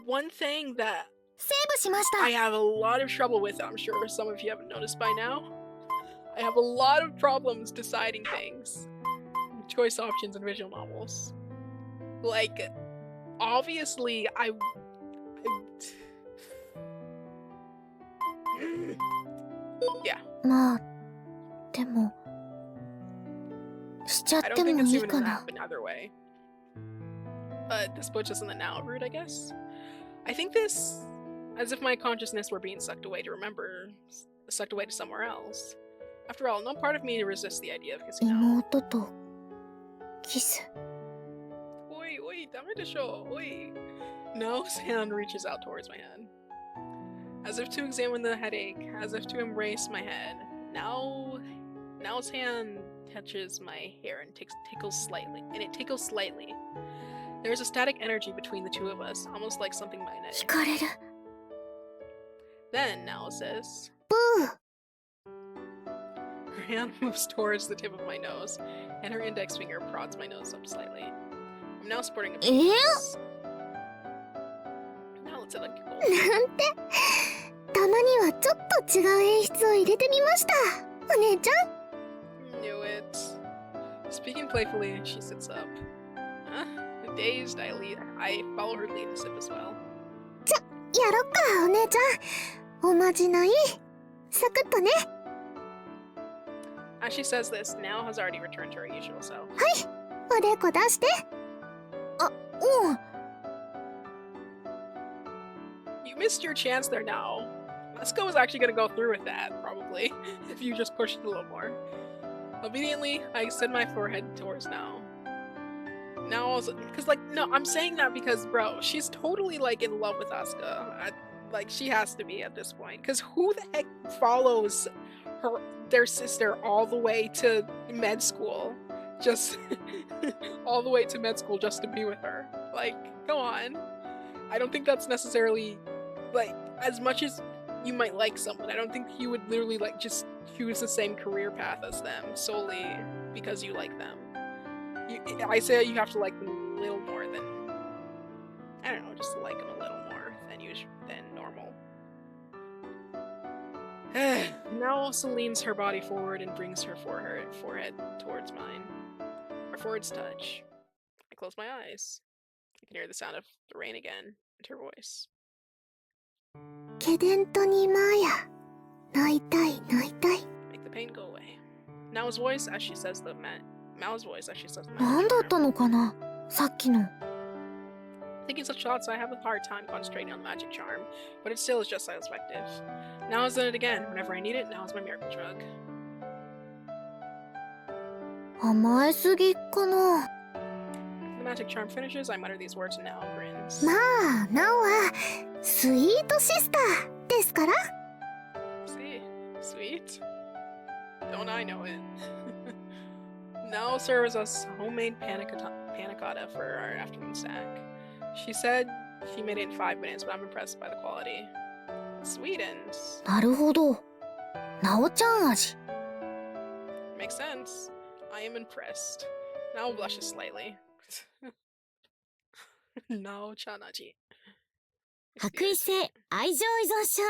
one thing that セーブしました。 I have a lot of trouble with, I'm sure some of you haven't noticed by now. I have a lot of problems deciding things. Choice options in visual novels. Like, obviously, yeah. まあでもしちゃっ I て don't think も it's いい even か gonna な。 happen either way. But this puts us in the now route, I guess. I think this, as if my consciousness were being sucked away to somewhere else. After all, no part of me resists the idea of kissing now. 妹とキス。 Oi, dame de show, oi. Nao's hand reaches out towards my head. As if to examine the headache, as if to embrace my head. Nao's hand touches my hair and tickles slightly. There is a static energy between the two of us, almost like something 惹 magnetic. かれる。 Then Nao says, ブー。 her hand moves towards the tip of my nose, and her index finger prods my nose up slightly. I'm now sporting a face. Now let's let it go. なんてたまにはちょっと違う演出を入れてみましたお姉ちゃん。 Knew it. Speaking playfully, she sits up. Dazed, I follow her lead and sip as well. やろっかお姉ちゃん。おまじないサクッとね。 As she says this, Nao has already returned to her usual self. おでこ出して。あ、うん。 You missed your chance there, Nao. Asuka was actually gonna go through with that, probably, if you just pushed it a little more. Obediently, I extend my forehead towards Nao. Now, because no, I'm saying that because, bro, she's totally like in love with Asuka. Like she has to be at this point. Because who the heck follows their sister all the way to med school, just all the way to med school just to be with her? Like, come on. I don't think that's necessarily like as much as you might like someone. I don't think you would literally like just choose the same career path as them solely because you like them. I say you have to like them a little more than, I don't know, just to like them a little more than normal. Now also leans her body forward and brings her forehead towards mine. Our foreheads touch. I close my eyes. I can hear the sound of the rain again and her voice. ケデントにマーヤ泣いたい泣いたい。 Make the pain go away. Nao's voice as she says the Mao's voice as she says the なんだったのかなさっきの。 Thinking such thoughts, I have a hard time concentrating on the magic charm, but it still is just as effective. Now is it again. Whenever I need it, now is my miracle drug. 甘えすぎかな。 After the magic charm finishes, I mutter these words and Nao grins. まあ、ナオはスイートシスターですから。 See? Sweet? Don't I know it? Nao serves us homemade panna cotta for our afternoon snack. She said she made it in 5 minutes, but I'm impressed by the quality. It's sweet and なるほど。ナオちゃん味。 makes Makes sense. I am impressed. Now blushes slightly. No, Chanaji. 白衣性愛情依存症。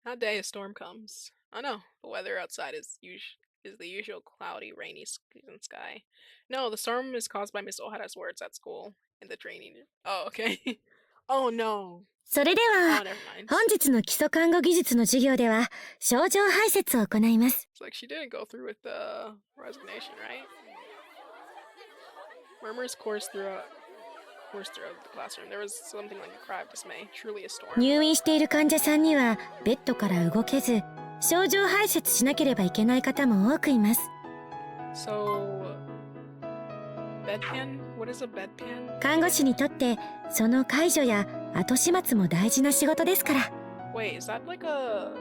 That day a storm comes. Oh no, the weather outside is the usual cloudy, rainy sky. No, the storm is caused by Miss Ohara's words at school in the training. Oh, okay. Oh no. それで Oh, は never mind. 本日の基礎看護技術の授業では症状排泄を行います。 It's like she didn't go through with the resignation, right? Murmurs coursed throughout the classroom. There was something like a cry of dismay. Truly a storm. 入院している患者さんにはベッドから動けず症状排泄しなければいけない方も多くいます。 So, bedpan? What is a bedpan? 看護師にとってその介助や後始末も大事な仕事ですから。 Wait, is that like a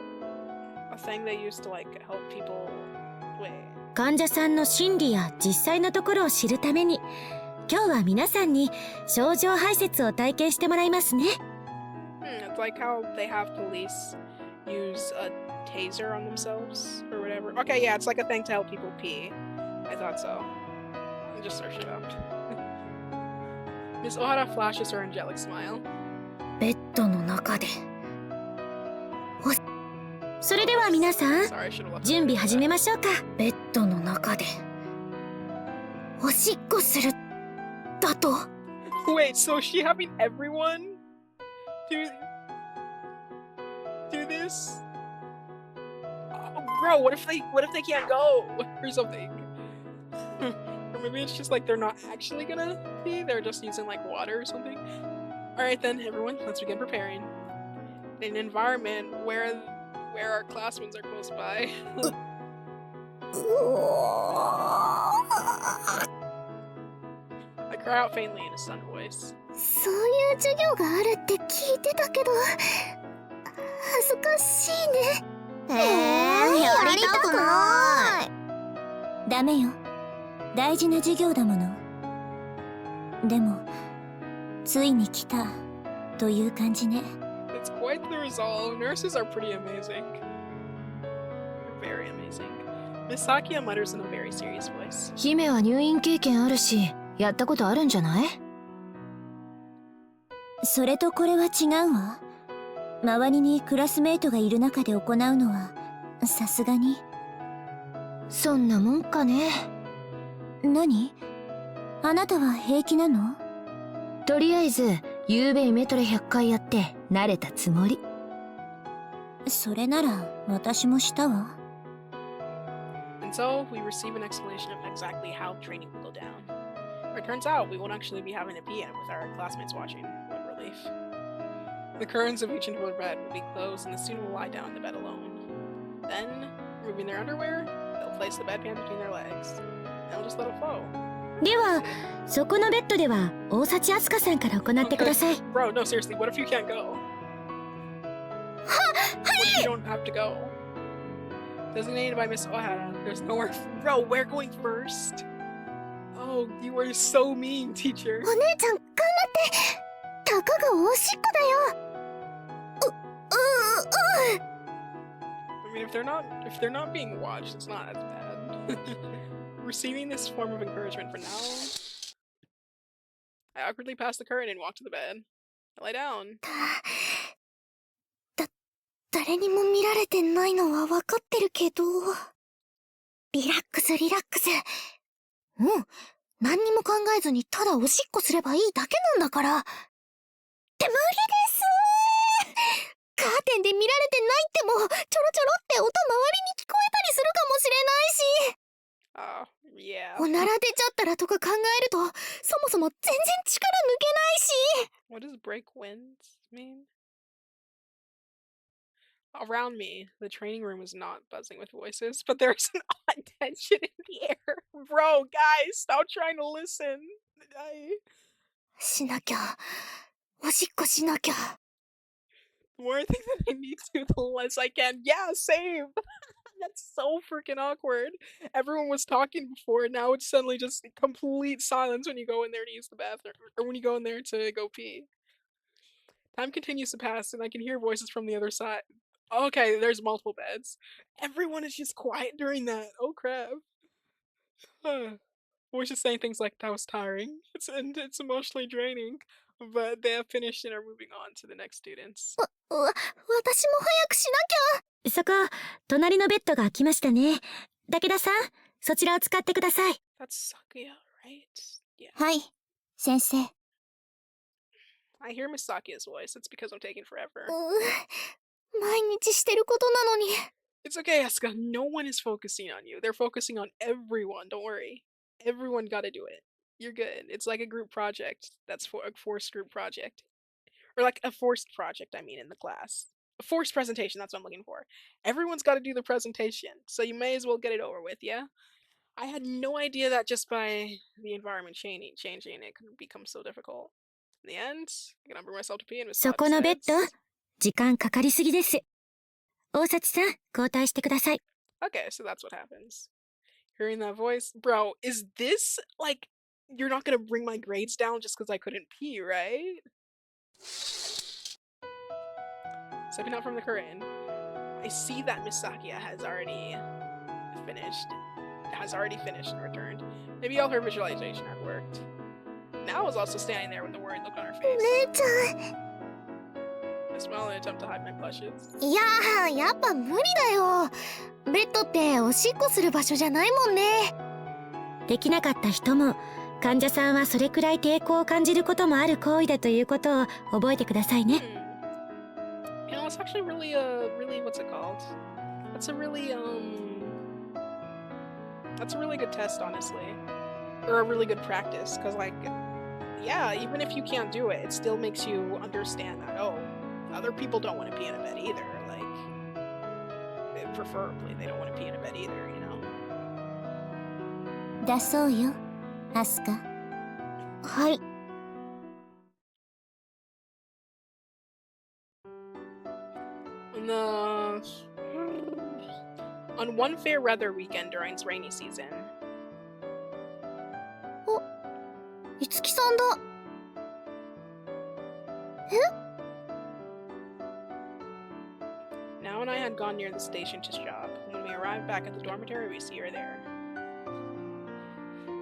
thing they used to like help people? Wait. 患者さんの心理や実際のところを知るために今日は皆さんに症状排泄を体験してもらいますね。 It's like how they have police use a taser on themselves or whatever. Okay, yeah, it's like a thing to help people pee. I thought so. I just searched it up. Miss Ohara flashes her angelic smile. ベッドの中で。それでは皆さん Sorry, I should have left. 準備始めましょうか。ベッドの中でおしっこするだと。 Wait, so is she having everyone do this? Oh, bro, what if they can't go or something? Or maybe it's just like they're not actually gonna pee, they're just using like water or something. Alright then, everyone, let's begin preparing. In an environment where our classrooms are close by. I cry out faintly in a stunned voice. そういう授業があるって聞いてたけど恥ずかしいね。やりたくない。ダメよ。大事な授業だもの。でもついに来たという感じね。 It's quite the resolve. Nurses are pretty amazing. They're very amazing. Miss Sakia mutters in a very serious voice. 姫は入院経験あるしやったことあるんじゃない？それとこれは違うわ。周りにクラスメイトがいる中で行うのはさすがに。そんなもんかね。何？あなたは平気なの？とりあえず夕べイメトレ100回やって慣れたつもり。それなら私もしたわ。 And so, we receive an explanation of exactly how training will go down. It turns out we won't actually be having a PM with our classmates watching. What relief. The curtains of each individual bed will be closed and the student will lie down in the bed alone. Then, removing their underwear, they'll place the bedpan between their legs. And they'll just let it flow. では、そこのベッドでは大幸あすかさんから行ってください。Bro, no, seriously, what if you can't go? What if you don't have to go? Designated by Miss Ohara, there's nowhere. Bro, we're going first. Oh, you are so mean, teacher. お姉ちゃん、頑張って。たかがおしっこだよ。I mean, if they're not being watched, it's not as bad. Receiving this form of encouragement for now, I awkwardly pass the curtain and walk to the bed. I lie down. 誰にも見られてないのは分かってるけど。リラックス、リラックス。うん。何にも考えずにただおしっこすればいいだけなんだから。って無理です。カーテンで見られてないっても、ちょろちょろって音周りに聞こえたりするかもしれないし。Yeah. おなら出ちゃったらとか考えると、そもそも全然力抜けないし。What does break winds mean? Around me, the training room is not buzzing with voices, but there's an odd tension in the air. Bro, guys, stop trying to listen. しなきゃ。おしっこしなきゃ。The more I think that I need to, the less I can. Yeah, same. That's so freaking awkward. Everyone was talking before, now it's suddenly just complete silence when you go in there to use the bathroom, or when you go in there to go pee. Time continues to pass, and I can hear voices from the other side. Okay, there's multiple beds. Everyone is just quiet during that. Oh crap. We're just saying things like that was tiring. It's emotionally draining. But they have finished and are moving on to the next students. 私も早くしなきゃ。そこ、隣のベッドが空きましたね。武田さん、そちらを使ってください。That's Sakuya, right? Yeah. はい、先生。I hear Miss Sakuya's voice. It's because I'm taking forever. 毎日してることなのに。It's okay, Asuka. No one is focusing on you. They're focusing on everyone. Don't worry. Everyone gotta do it. You're good. It's like a group project. That's for a forced group project. Or like a forced project, I mean, in the class. A forced presentation, that's what I'm looking for. Everyone's gotta do the presentation. So you may as well get it over with, yeah? I had no idea that just by the environment changing, it could become so difficult. In the end, I can number myself to pee and Miss そこのベッド、時間かかりすぎです。大幸さん、交代してください。Okay, so that's what happens. Hearing that voice, bro, is this like you're not gonna bring my grades down just because I couldn't pee, right? Stepping out from the curtain, I see that Miss Sakuya has already finished and returned. Maybe all her visualization had worked. Now was also standing there with a worried look on her face. 姉ちゃん。I smile in an attempt to hide my blushes. いやー、やっぱ無理だよ。ベッドっておしっこする場所じゃないもんね。できなかった人も、患者さんはそれくらい抵抗を感じることもある行為だということを覚えてくださいね。You know, it's actually really, what's it called? That's a really good test, honestly. Or a really good practice, because, like, yeah, even if you can't do it, it still makes you understand that, oh, other people don't want to pee in a bed either, like, preferably they don't want to pee in a bed either, you know? だそうよ、アスカ。はい。On one fair weather weekend during its rainy season. お、いつきさんだ。Now and I had gone near the station to shop. When we arrived back at the dormitory, we see her there.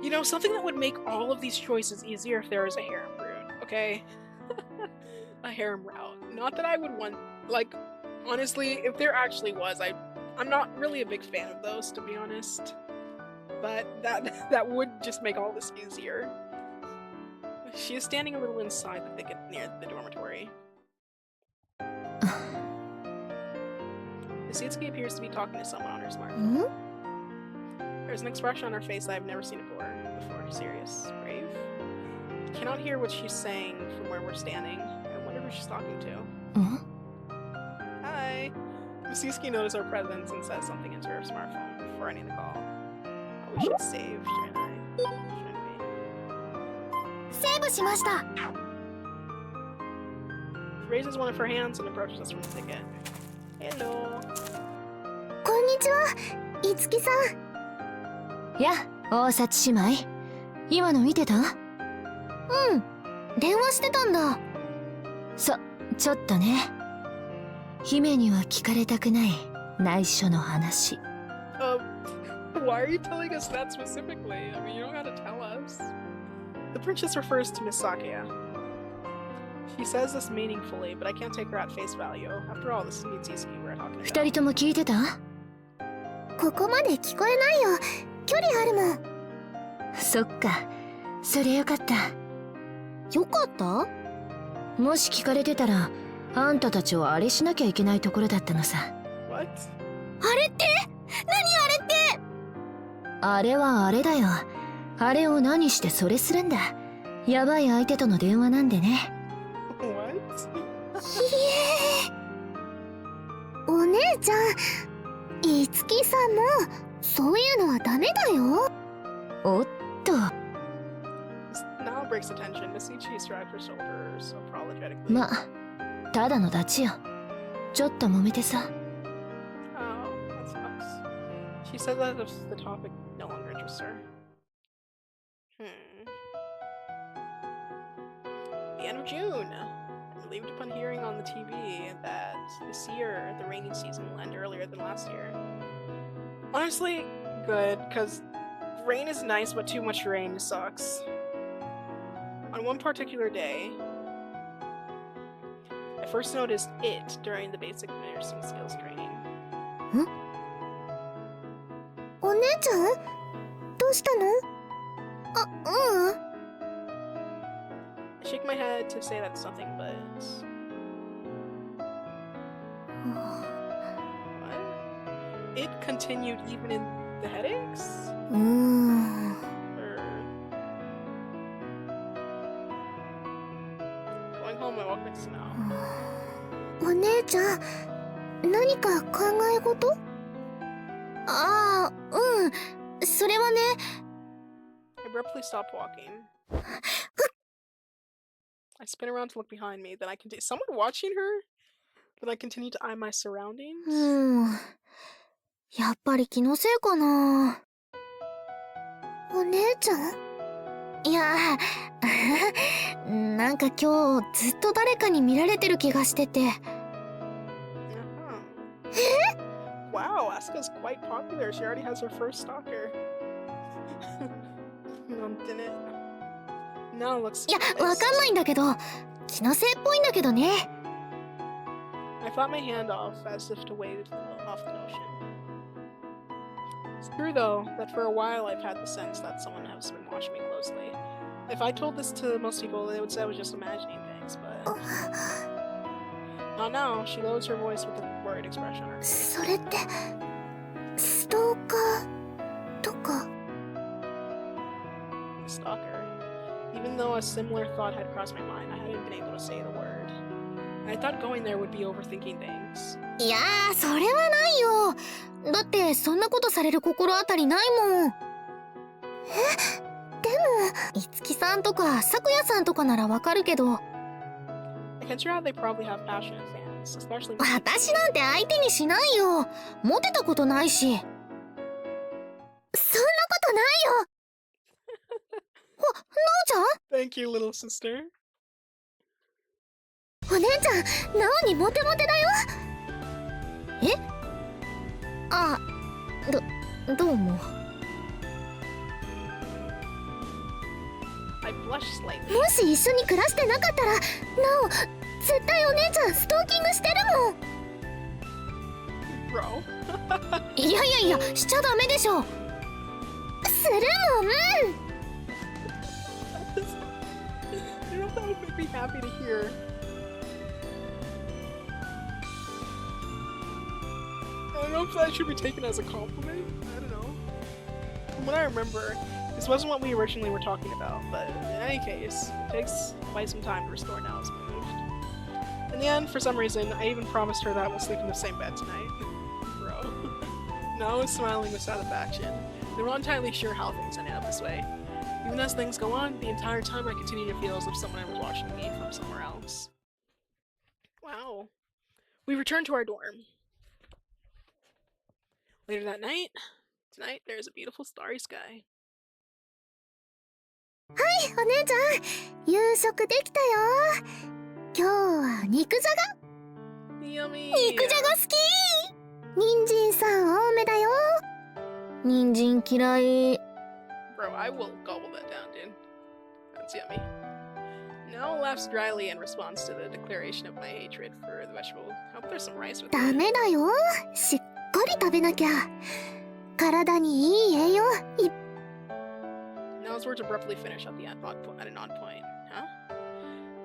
You know, something that would make all of these choices easier if there was a harem route, okay? A harem route. Not that I would want, like, honestly, if there actually was, I'm not really a big fan of those, to be honest. But that would just make all this easier. She is standing a little inside the thicket near the dormitory. Isitsuki appears to be talking to someone on her smartphone. There's an expression on her face that I've never seen before. Serious, brave. I cannot hear what she's saying from where we're standing. I wonder who she's talking to. Hi! Isitsuki noticed our presence and says something into her smartphone before ending the call. Oh, we should save, shouldn't I? Shouldn't we? Save しました。She raises one of her hands and approaches us from the thicket. Hello. こんにちは、いつきさん。や、大幸姉妹。今の見てた？うん、電話してたんだ。ちょっとね。姫には聞かれたくない内緒の話。Why are you telling us that specifically? I mean, you don't gotta tell us. The princess refers to Miss Sakuya. She says this meaningfully, but I can't take her at face value. After all, this is Mitsuki we're talking about. 二人とも聞いてた？ここまで聞こえないよ。距離あるもん。そっか、それよかった。よかった？もし聞かれてたら、あんたたちをあれしなきゃいけないところだったのさ。What? あれって？何あれって？あれはあれだよ。あれを何してそれするんだ。やばい相手との電話なんでね。What? お姉ちゃん、いつきさんもそういうのはダメだよ。おっと。Now breaks attention. Misichi shrugged her shoulders apologetically. ま、ただのダチよ。ちょっと揉めてさ。Oh, that sucks. She said that if the topic no longer interests her. The end of June. relieved upon hearing on the TV that this year the rainy season will end earlier than last year. Honestly, good, because rain is nice, but too much rain sucks. On one particular day, I first noticed it during the basic nursing skills training. お姉ちゃんどうしたの？あ、う I shake my head to say that's nothing, but... What? It continued even in the headaches? Or... Going home, I walk next to now. お姉ちゃん何か考え事？ああ、それはね。I abruptly stopped walking. I spin around to look behind me, then I continue. Someone watching her? Then I continue to eye my surroundings. やっぱり気のせいかな。お姉ちゃん？いや、なんか今日ずっと誰かに見られてる気がしてて。Wow, Asuka's quite popular. She already has her first stalker. Now looks. いや、わかんないんだけど、気のせいっぽいんだけどね。I fought my hand off as if to wave off the notion. It's true though that for a while I've had the sense that someone has been watching me closely. If I told this to most people, they would say I was just imagining things, but not now. She lowers her voice with a worried expression on her face. それってストーカーとか。Stalker. Even though a similar thought had crossed my mind, I hadn't been able to say the word. I thought going there would be overthinking things. いやー、それはないよ。だってそんなことされる心当たりないもん。でも、いつきさんとかさくやさんとかならわかるけど。I can sure how they probably have passionate fans, especially. 私なんて相手にしないよ。モテたことないし。そんなことないよ。なおちゃん？ Thank you, little sister. お姉ちゃん、なおにモテモテだよ。え？あ、どうも。I blushed slightly. もし一緒に暮らしてなかったら、なお、絶対お姉ちゃんストーキングしてるもん。Bro. いや、しちゃダメでしょ。するもん。You know, that would make me happy to hear. I don't know if that should be taken as a compliment. I don't know. From what I remember, this wasn't what we originally were talking about, but in any case, it takes quite some time to restore Nao's mood. In the end, for some reason, I even promised her that we'll sleep in the same bed tonight. Bro. Nao is smiling with satisfaction. They were not entirely sure how things ended up this way. Even as things go on, the entire time I continue to feel as if someone was watching me from somewhere else. Wow. We return to our dorm. Later that night, tonight there's a beautiful starry sky. はい、お姉ちゃん、夕食できたよ。今日は肉じゃが。Yummy. 肉じゃが好き。人参さん多めだよ。人参嫌い。Bro, I will gobble that down, dude. That's yummy. Nao laughs dryly in response to the declaration of my hatred for the vegetable. I hope there's some rice with ダ it. メだよ。しっかり食べなきゃ。体にいい栄養いっ Nao's words abruptly finish at an odd point. Huh?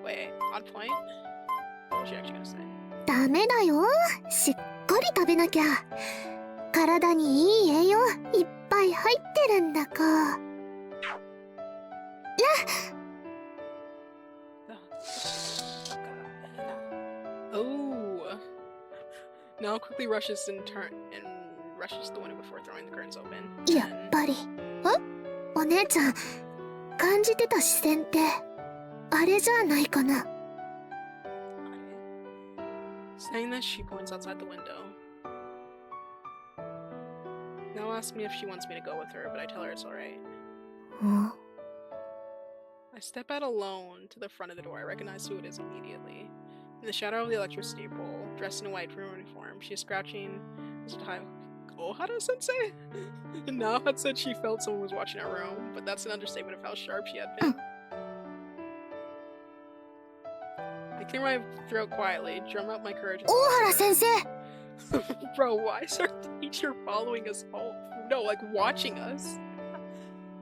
Wait, odd point? What was she actually gonna say? ダメだよ。しっかり食べなきゃ。体にいい栄養いっぱい入ってるんだか。Oh. Nao quickly rushes and rushes to the window before throwing the curtains open. やっぱり。お姉ちゃん、感じてた視線って、あれじゃないかな。Saying this, she points outside the window. Nao asks me if she wants me to go with her, but I tell her it's alright. I step out alone to the front of the door. I recognize who it is immediately. In the shadow of the electricity pole, dressed in a white uniform, she is crouching as a time. Ohara-sensei? Now had said she felt someone was watching her room, but that's an understatement of how sharp she had been. I clear my throat quietly, drum up my courage. Ohara-sensei! Bro, why is our teacher following us home? No, like watching us?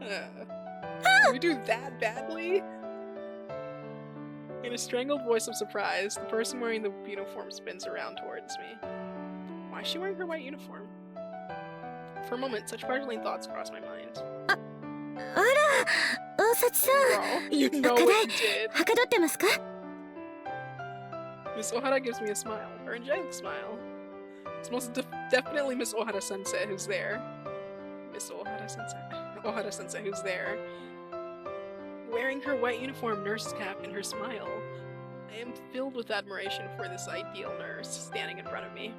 Did we do that badly? In a strangled voice of surprise, the person wearing the uniform spins around towards me. Why is she wearing her white uniform? For a moment, such puzzling thoughts crossed my mind. Ara! Osachi-san! Bro, you know what you did. Hakadottemasu ka? Miss Ohara gives me a smile, her angelic smile. It's most definitely Miss Ohara-sensei who's there. Miss Ohara-sensei. Ohara-sensei who's there. Wearing her white uniform nurse cap and her smile. I am filled with admiration for this ideal nurse standing in front of me.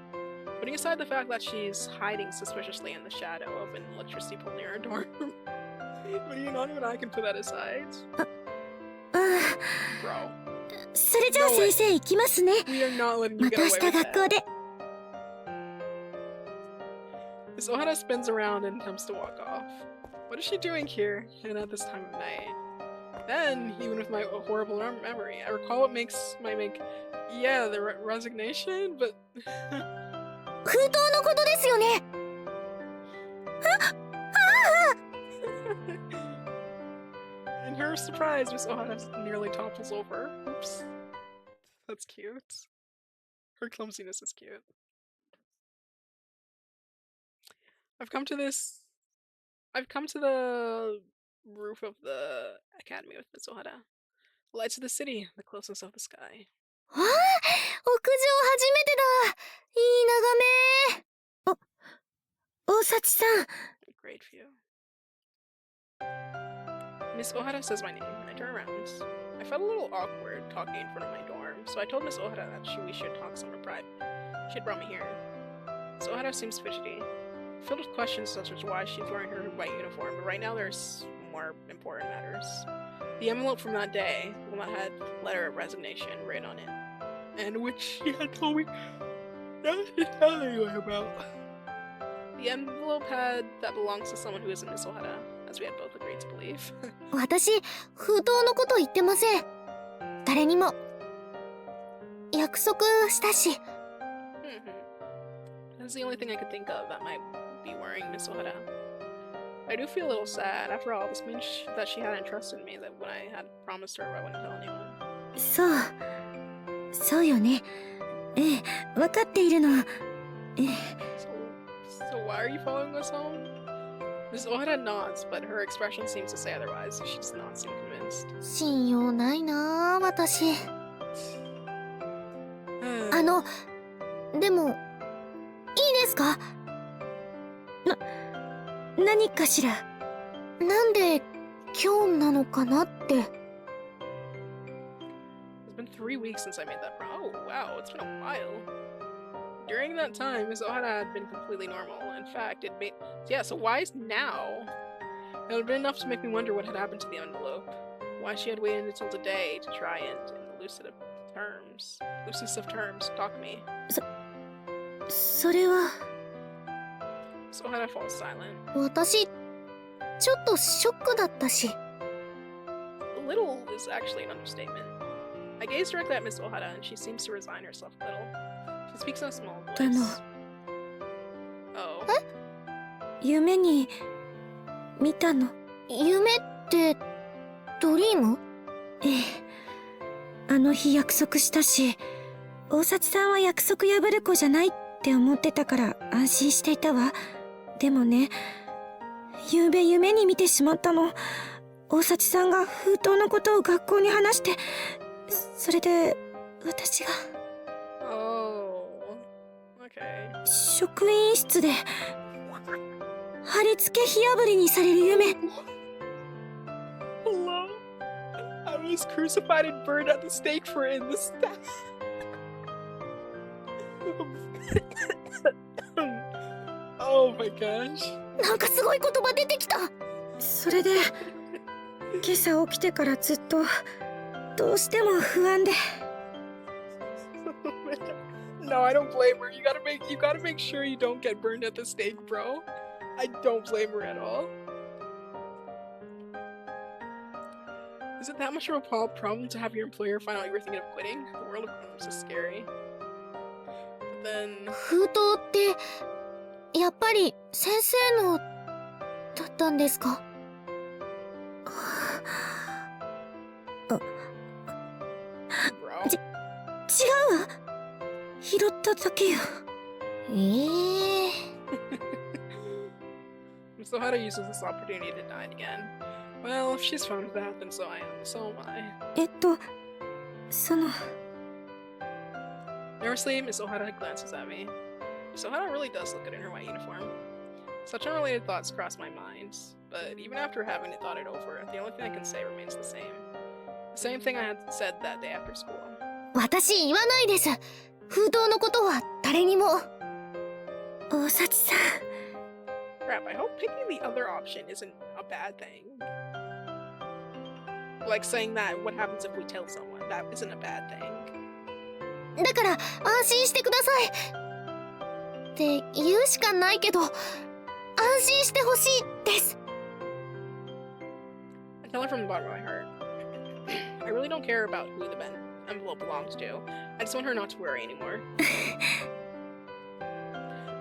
Putting aside the fact that she's hiding suspiciously in the shadow of an electricity pole near her dorm. But not even I can put that aside. Bro. それじゃあ先生行きますね。 We are not letting you ま get た away 明 with 日学校 that. で。 Miss Ohara spins around and attempts to walk off. What is she doing here, and at this time of night? Then, even with my horrible memory, I recall what might make, yeah, the resignation, but... 封筒のことですよね。In her surprise, Miss Ohara nearly topples over. Oops. That's cute. Her clumsiness is cute. I've come to the roof of the academy with Miss Ohara. The lights of the city, the closeness of the sky. ああ、屋上初めてだ。いい眺め。大幸さん。 A great view. Miss Ohara says my name, and I turn around. I felt a little awkward talking in front of my dorm, so I told Miss Ohara that we should talk somewhere private. She had brought me here. Miss Ohara seems fidgety, filled with questions such as why she's wearing her white uniform, but right now there's more important matters. The envelope from that day, the one that had letter of resignation written on it, and which she had told me not to tell anyone about. The envelope that belongs to someone who isn't Miss Ohara, as we had both agreed to believe. 私、封筒のこと言ってません。誰にも。約束したし。That's the only thing I could think of that might be worrying Miss Ohara. I do feel a little sad. After all, this means that she hadn't trusted me, that when I had promised her I wouldn't tell anyone. そう。そうよね。ええ、わかっているの。ええ。So why are you following us home? Miss Ohara nods, but her expression seems to say otherwise. She does not seem convinced. 信用ないなあ、私。でも、いいですか？何かしら。なんで今日なのかなって。It's been 3 weeks since I made that promise. Oh wow, it's been a while. During that time, Miss Ohara had been completely normal. In fact, so why is now? It had been enough to make me wonder what had happened to the envelope. Why she had waited until today to try and, in loosest of terms, talk to me. それは。Miss Ohara falls silent. 私、ちょっとショックだったし。A little is actually an understatement. I gaze directly at Miss Ohara, and she seems to resign herself a little. She speaks in a small voice. Oh. 夢に見たの。夢ってドリーム？ええ。あの日約束したし、大幸さんは約束破る子じゃないって思ってたから安心していたわ。でもね、昨夜夢に見てしまったの。大幸さんが封筒のことを学校に話して、それで私が。Okay. 職員室で貼り付け火あぶりにされる夢。 Hello? I was crucified and burned at the stake for it in the Oh my gosh. なんかすごい言葉出てきた。それで今朝起きてからずっとどうしても不安で。No, I don't blame her. You gotta make sure you don't get burned at the stake, bro. I don't blame her at all. Is it that much of a problem to have your employer find out you were thinking of quitting? The world of grown-ups is scary. But then... 封筒ってやっぱり先生のだったんですか？ Bro. 違うわ。拾っただけよ。Misohara uses this opportunity to dine again. Well, if she's found that, then so am I. その Nervously, Misohara glances at me. Misohara really does look good in her white uniform. Such unrelated thoughts cross my mind, but even after having thought it over, the only thing I can say remains the same. The same thing I had said that day after school. 私言わないです。封筒のことは誰にも。大幸さん。 Crap, I hope picking the other option isn't a bad thing. Like saying that what happens if we tell someone, that isn't a bad thing. だから安心してください。って言うしかないけど、安心してほしいです。 I tell her from the bottom of my heart. I really don't care about who the envelope belongs to. I just want her not to worry anymore.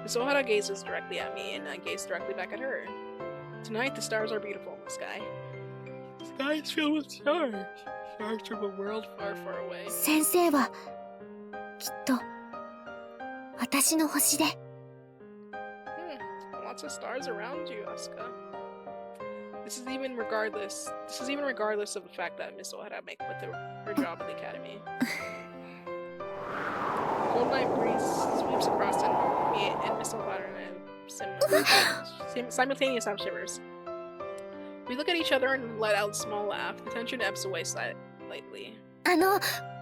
Misohara gazes directly at me, and I gaze directly back at her. Tonight, the stars are beautiful in the sky. The sky is filled with stars. Stars from a world far, far away. 先生はきっと私の星で。Lots of stars around you, Asuka. This is even regardless of the fact that Misohara may quit her job at the academy. Cold night breeze sweeps across me and Misohara and simultaneous have shivers. We look at each other and let out a small laugh. The tension ebbs away slightly.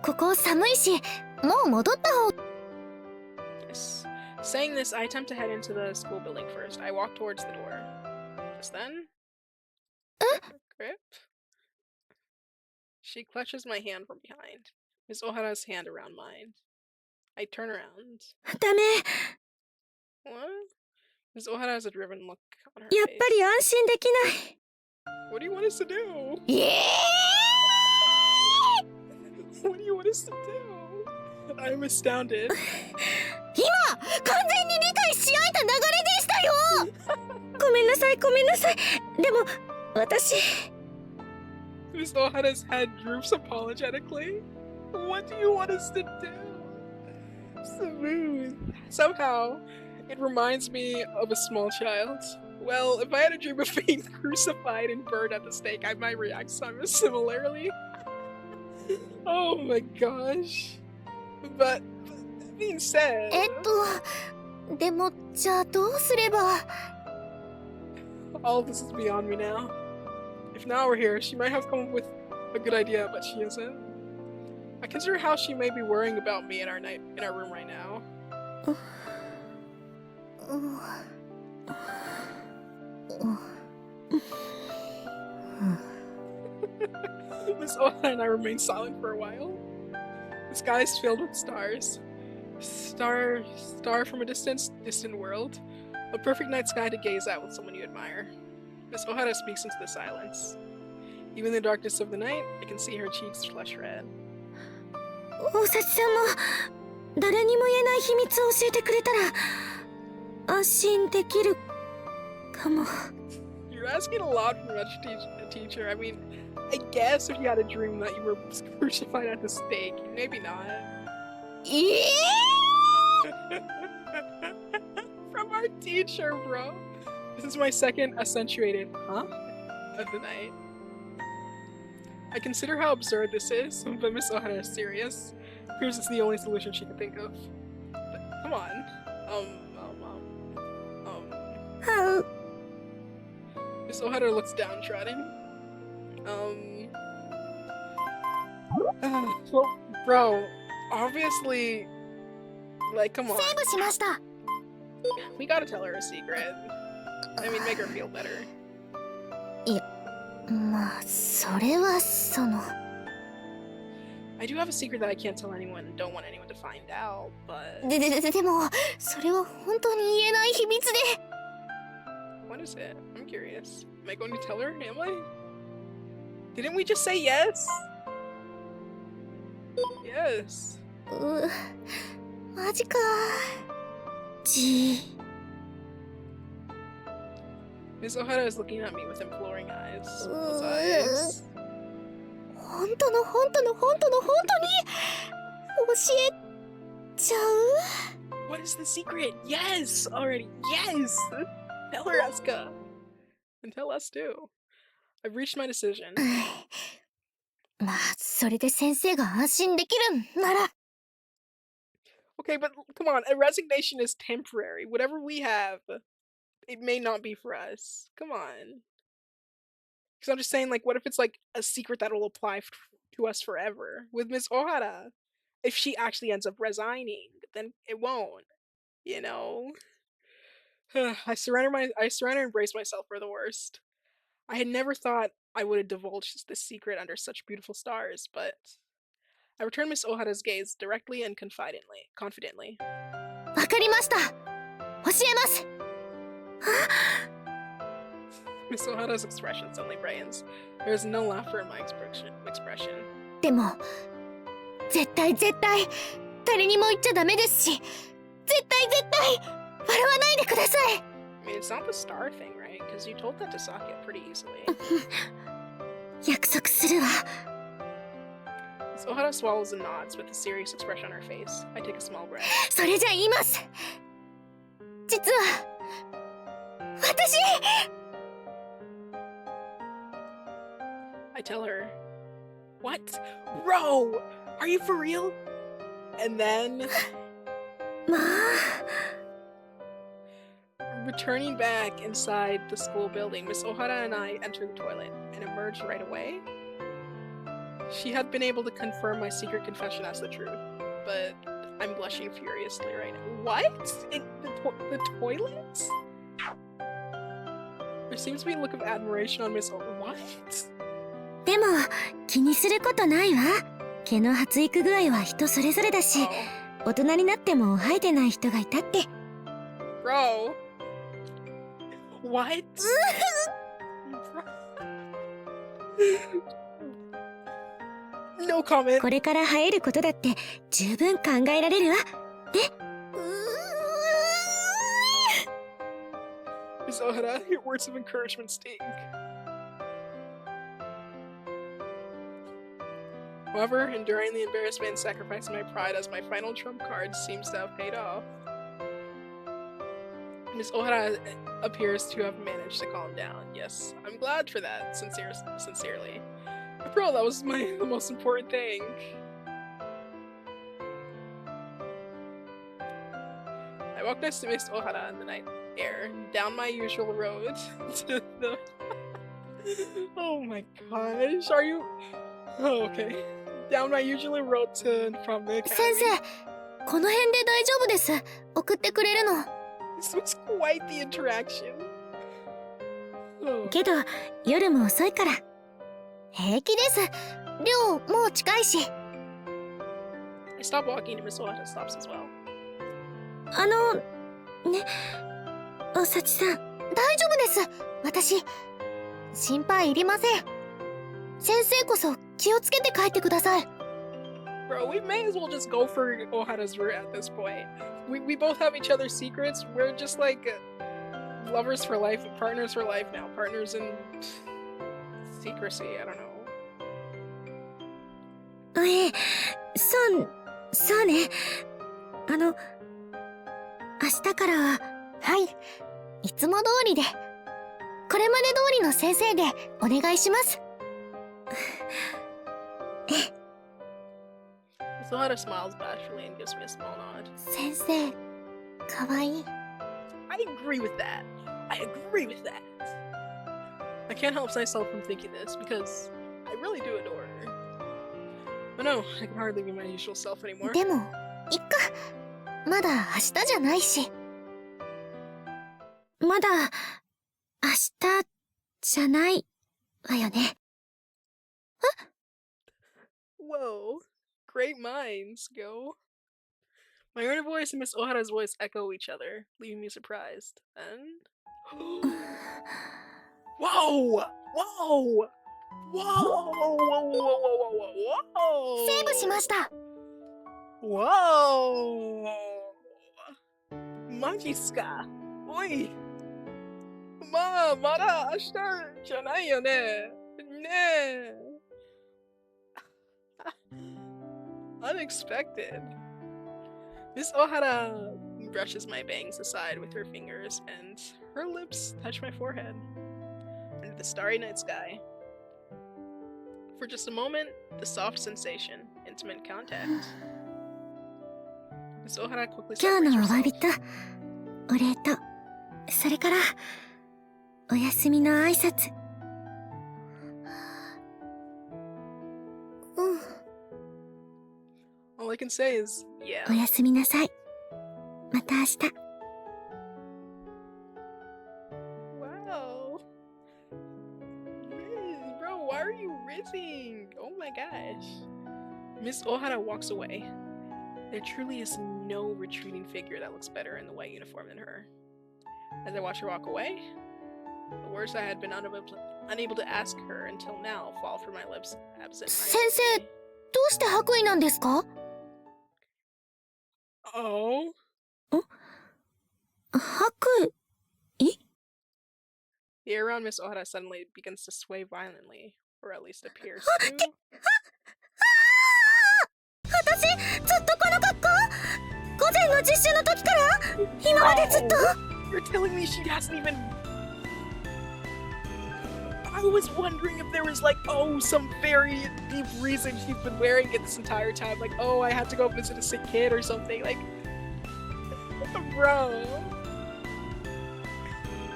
ここ寒いし、もう戻った方。 Yes. Saying this, I attempt to head into the school building first. I walk towards the door. Just then... Grip? She clutches my hand from behind. Miss Ohara's hand around mine. I turn around. ダメ。 What? Miss Ohara has a driven look on her やっ face. ぱり安心できない。 What do you want us to do? イエ What do you want us to do? I'm astounded. 今完全に理解し合えた流れでしたよ。ごめんなさい、ごめんなさい。でも私。 Miss Ohara's head droops apologetically. What do you want us to do? Smooth. Somehow, it reminds me of a small child. Well, if I had a dream of being crucified and burned at the stake, I might react similarly. Oh my gosh. But, that being said... でもじゃあどうすれば。 All of this is beyond me now. If now we're here, she might have come up with a good idea, but she isn't. I consider how she may be worrying about me in our room right now. Miss Ohara and I remain silent for a while. The sky is filled with stars. Star from a distant world. A perfect night sky to gaze at with someone you admire. Miss Ohara speaks into the silence. Even in the darkness of the night, I can see her cheeks flush red. 大幸さんも誰にも言えない秘密を教えてくれたら安心できるかも。 You're asking a lot from a teacher. I mean, I guess if you had a dream that you were crucified at the stake, maybe not. From our teacher, bro. This is my second accentuated of the night. I consider how absurd this is, but Miss Ohara is serious. Proves it's the only solution she can think of. But come on. Miss Ohara looks downtrodden. Well, bro, obviously, like, come on. セーブしました。 We gotta tell her a secret. I mean, make her feel better. まあそれはその。I do have a secret that I can't tell anyone and don't want anyone to find out, but... でも、それは本当に言えない秘密で。What is it? I'm curious. Am I going to tell her? Am I? Didn't we just say yes? Yes. マジか。じ Miss Ohara is looking at me with imploring eyes. Those eyes. 本当の本当に教えちゃう？ What is the secret? Yes! Already. Yes! Tell her, Asuka. And tell us too. I've reached my decision. まあ、それで先生が安心できるなら。Okay, but come on. A resignation is temporary. Whatever we have, it may not be for us. Come on. Because I'm just saying, like, what if it's like a secret that will apply to us forever with Miss Ohara? If she actually ends up resigning, then it won't. You know. I surrender and embrace myself for the worst. I had never thought I would have divulged this secret under such beautiful stars, but I returned Miss Ohara's gaze directly and confidently. わかりました。教えます。Miss Ohara's expression suddenly brightens. There is no laughter in my expression. でも、絶対誰にも言っちゃダメですし、絶対笑わないでください。I mean, it's not the star thing, right? Because you told that to Saki pretty easily. 約束するわ。Miss Ohara swallows and nods with a serious expression on her face. I take a small breath. それじゃ言います。実は、私。I tell her, "What? Bro, are you for real?" And then, まあ。 returning back inside the school building, Miss Ohara and I enter the toilet and emerge right away. She had been able to confirm my secret confession as the truth, but I'm blushing furiously right now. What? In the toilet? There seems to be a look of admiration on Miss Ohara. What? でも気にすることないわ。毛の発育具合は人それぞれだし、大人になっても生えてない人がいたって。Bro. What? No comment. これから生えることだって十分考えられるわ。で、Miss Ohara, your words of encouragement sting. However, enduring the embarrassment and sacrificing my pride as my final trump card seems to have paid off. Miss Ohara appears to have managed to calm down. Yes, I'm glad for that, sincerely. After all, that was the most important thing. I walk next to Miss Ohara in the night air, down my usual road to the... Oh my gosh, are you... Oh, okay. Down my usual road to and from the academy. 先生、この辺で大丈夫です。送ってくれるの。This was quite the interaction. Oh. けど夜も遅いから平気です。寮もう近いし。I stop walking and Miss Ohara stops as well. ね、おさちさん。大丈夫です。私心配いりません。先生こそ気をつけて帰ってください。 Bro, we may as well just go for Ohara's route at this point. We both have each other's secrets. We're just like lovers for life, partners for life now. Partners in secrecy, I don't know. そうね。明日からは。はい。いつも通りで。これまで通りの先生でお願いします。Miss Ohara smiles bashfully and gives me a small nod. 先生、かわいい。I agree with that. I can't help myself from thinking this because I really do adore her. But no, I can hardly be my usual self anymore. でも、いっか。まだ明日じゃないし。まだ明日じゃないわよね。Whoa. Great minds go. My inner voice and Miss Ohara's voice echo each other, leaving me surprised. And whoa! Whoa! Whoa! Whoa! Whoa! Whoa! Whoa! セーブしました。 Whoa! Majiska! Oi! Mada ashita janai yo ne. Ne. Unexpected. Miss Ohara brushes my bangs aside with her fingers, and her lips touch my forehead under the starry night sky. For just a moment, the soft sensation, intimate contact. Miss Ohara quickly 今日 separates のお詫 herself. びとお礼とそれからお休みの挨拶。All I can say is, yeah. おやすみなさい。また明日。 Wow. Riz, bro, why are you rizzing? Oh my gosh. Miss Ohara walks away. There truly is no retreating figure that looks better in the white uniform than her. As I watch her walk away, the words I had been unable to ask her until now fall from my lips absent. 先生、どうして白衣なんですか？ Oh? 白衣？ The air around Miss Ohara suddenly begins to sway violently, or at least appears to. 私、ずっとこの格好？午前の実習の時から今までずっと。 You're telling me she hasn't even... I was wondering if there was like, oh, some very deep reason she's been wearing it this entire time. Like, oh, I had to go visit a sick kid or something. Like, bro.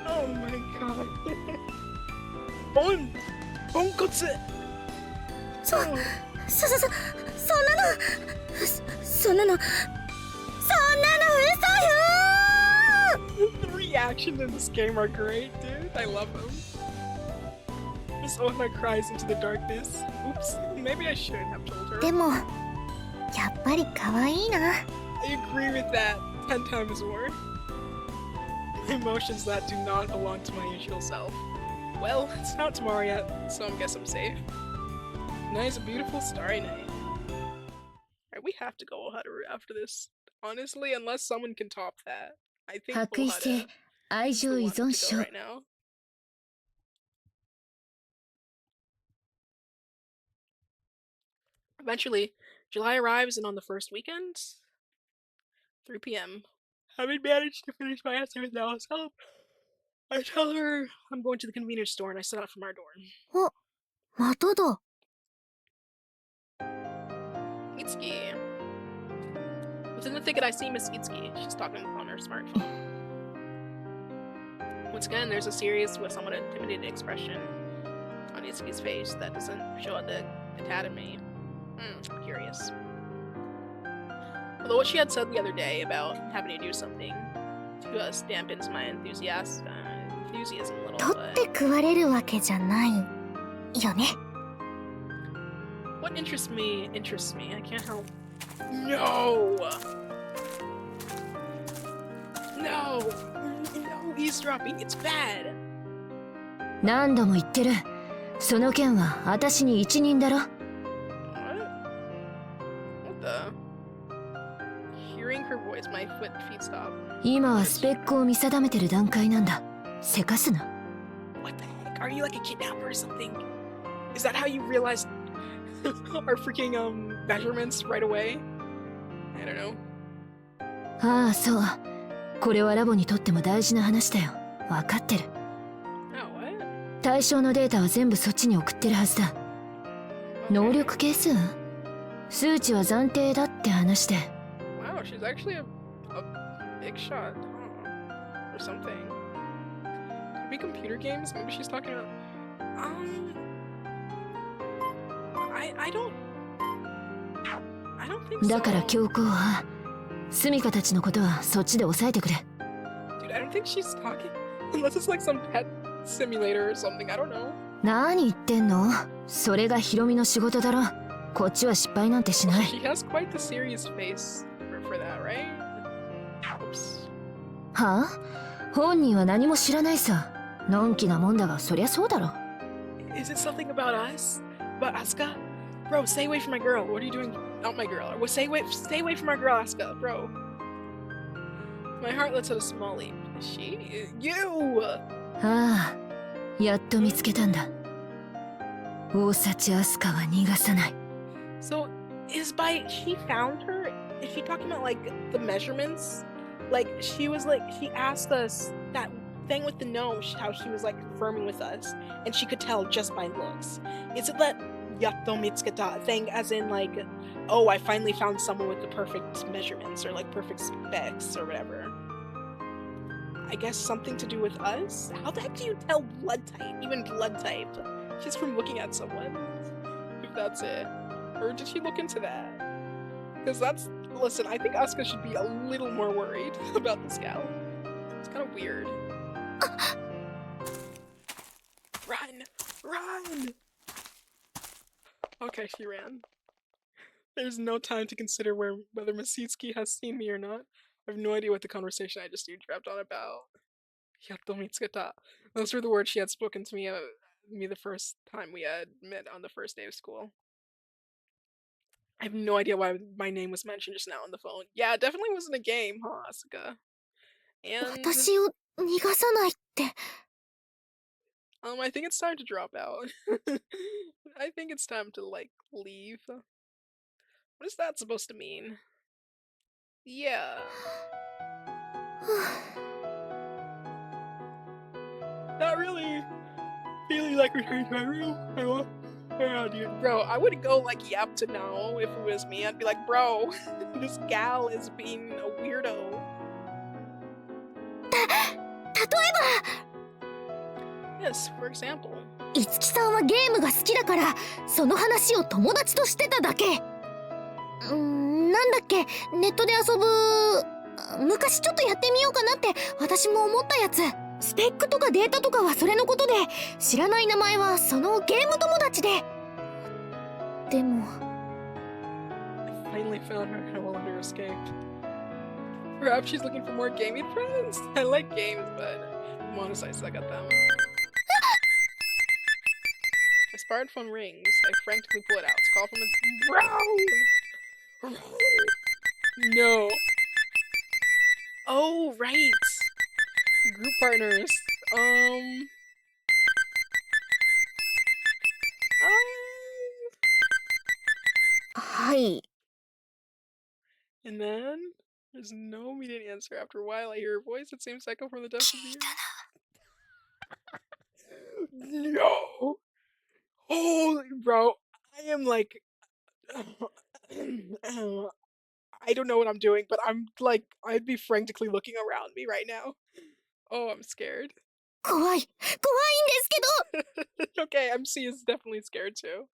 Oh my god. Bonkotsu! そんなの、そんなの嘘よ！ The reactions in this game are great, dude. I love them. Miss Ohara cries into the darkness. Oops, maybe I shouldn't have told her. でも、やっぱり可愛いな。 I agree with that 10 times more. My emotions that do not belong to my usual self. Well, it's not tomorrow yet, so I guess I'm safe. Tonight is a beautiful starry night. Alright, we have to go Ohara after this. Honestly, unless someone can top that. I think 白衣 Ohara 性、愛 is the 情依 one 存 to 症 go。right now. Eventually, July arrives, and on the first weekend, 3 p.m., having managed to finish my essay with Alice help, I tell her I'm going to the convenience store and I set out from our dorm. お、まただ。 Itsuki. Within the thicket, I see Miss Itsuki. She's talking on her smartphone. Once again, there's a serious but somewhat intimidated expression on Itsuki's face that doesn't show at the academy. Curious. Although what she had said the other day about having to do something to dampens my enthusiasm a little, 取っ but て食われるわけじゃないよね。 what interests me. I can't help. No! No! No eavesdropping, it's bad! 何度も言ってる。その件は私に一任だろ。 What? What the? Hearing her voice, my feet stop. 今はスペックを見定めてる段階なんだ。せかすな。 What the heck? Are you like a kidnapper or something? Is that how you realized our freaking measurements right away? I don't know. ああ、そう。これはラボにとっても大事な話だよ。わかってる。 Oh, what? 対象のデータは全部そっちに送ってるはずだ。 Okay. 能力係数？数値は暫定だって話で。 Wow, she's actually a big shot, huh? Or something. Could it be computer games? Maybe she's talking about... I don't think so. だから強行は、スミカたちのことはそっちで抑えてくれ。 Dude, I don't think she's talking... Unless it's like some pet simulator or something, I don't know. 何言ってんの？それがヒロミの仕事だろ。こっちは失敗なんてしない。 She has quite the serious face for that, right? Oops. はあ？本人は何も知らないさ。のんきなもんだが、そりゃそうだろ。 Is it something about us? About Asuka? Bro, stay away from my girl. What are you doing? Not my girl. Well, stay away from my girl, Asuka, bro. My heart lets out a small leap. She? You! ああ、やっと見つけたんだ。大幸あすかは逃がさない。 So, she found her? Is she talking about, like, the measurements? Like, she asked us that thing with the nose, how she was, like, confirming with us, and she could tell just by looks. Is it that yatto mitsuketa thing, as in, like, oh, I finally found someone with the perfect measurements, or, like, perfect specs, or whatever? I guess something to do with us? How the heck do you tell blood type? Even blood type? Just from looking at someone? If that's it. Or did she look into that? Because listen, I think Asuka should be a little more worried about this gal. It's kind of weird. Run! Run! Okay, she ran. There's no time to consider whether Masitsuki has seen me or not. I have no idea what the conversation I just eavesdropped on about. Yatto mitsuketa. Those were the words she had spoken to me the first time we had met on the first day of school. I have no idea why my name was mentioned just now on the phone. Yeah, it definitely wasn't a game, huh, Asuka? And 私を逃がさないって。 I think it's time to drop out. I think it's time to, like, leave. What is that supposed to mean? Yeah. Not really feeling like returning to my room. Bro, I would go like yap to now if it was me. I'd be like, bro, this gal is being a weirdo. 例えば、 Yes, for example. いつきさんはゲームが好きだから、その話を友達としてただけ。なんだっけ、ネットで遊ぶ、昔ちょっとやってみようかなって私も思ったやつ。スペックとかデータとかはそれのことで、知らない名前はそのゲーム友達で。でも I finally found her. I will let her escape. Perhaps she's looking for more gaming friends. I like games, but monetize, I got them. My smartphone rings. I frantically pull it out. It's a call from a Brown. No. Oh, right. Group partners.はい。 And then there's no immediate answer. After a while, I hear her voice. It seems echo from the depths of the ear. No. Holy bro, I am like, I don't know what I'm doing, but I'm like, I'd be frantically looking around me right now. Oh, I'm scared. 怖いんですけど。 Okay, MC is definitely scared too.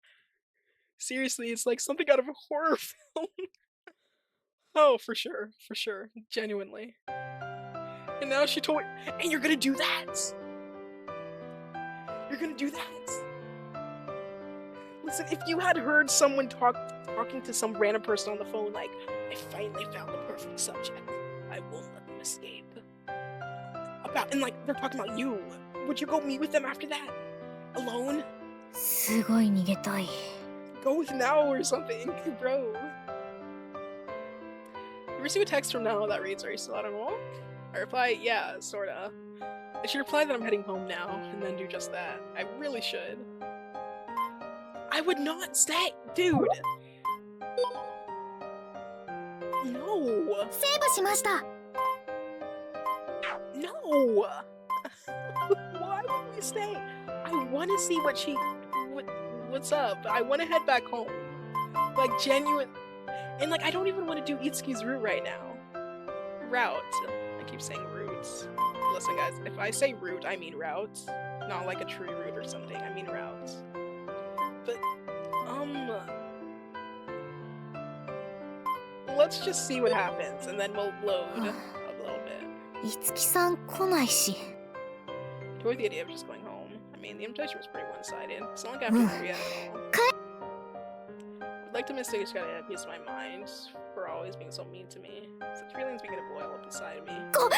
Seriously, it's like something out of a horror film. Oh, for sure, genuinely. And now she told me, and you're gonna do that? You're gonna do that? Listen, if you had heard someone talking to some random person on the phone like, I finally found the perfect subject, I won't let them escape. And like, they're talking about you. Would you go meet with them after that? Alone? すごい逃げたい。 Go with Now or something, bro. You receive a text from Now that reads, are you still out on a walk? I reply, yeah, sorta. I should reply that I'm heading home now, and then do just that. I really should. I would not stay, dude! No! セーブしました。 No! Why would we stay? I want to see what's up. I want to head back home. Like, genuine. And, like, I don't even want to do Itsuki's route right now. Route. I keep saying routes. Listen, guys, if I say route, I mean route. Not like a tree route or something. I mean route. But, let's just see what happens, and then we'll load a little bit. いつきさん来ないし。 Toward the idea of just going home. I mean, the invitation was pretty one-sided. It's not like I have to hurry at all. back to Mystic, I just gotta abuse my mind for always being so mean to me. Such feelings begin to boil up inside me. 怖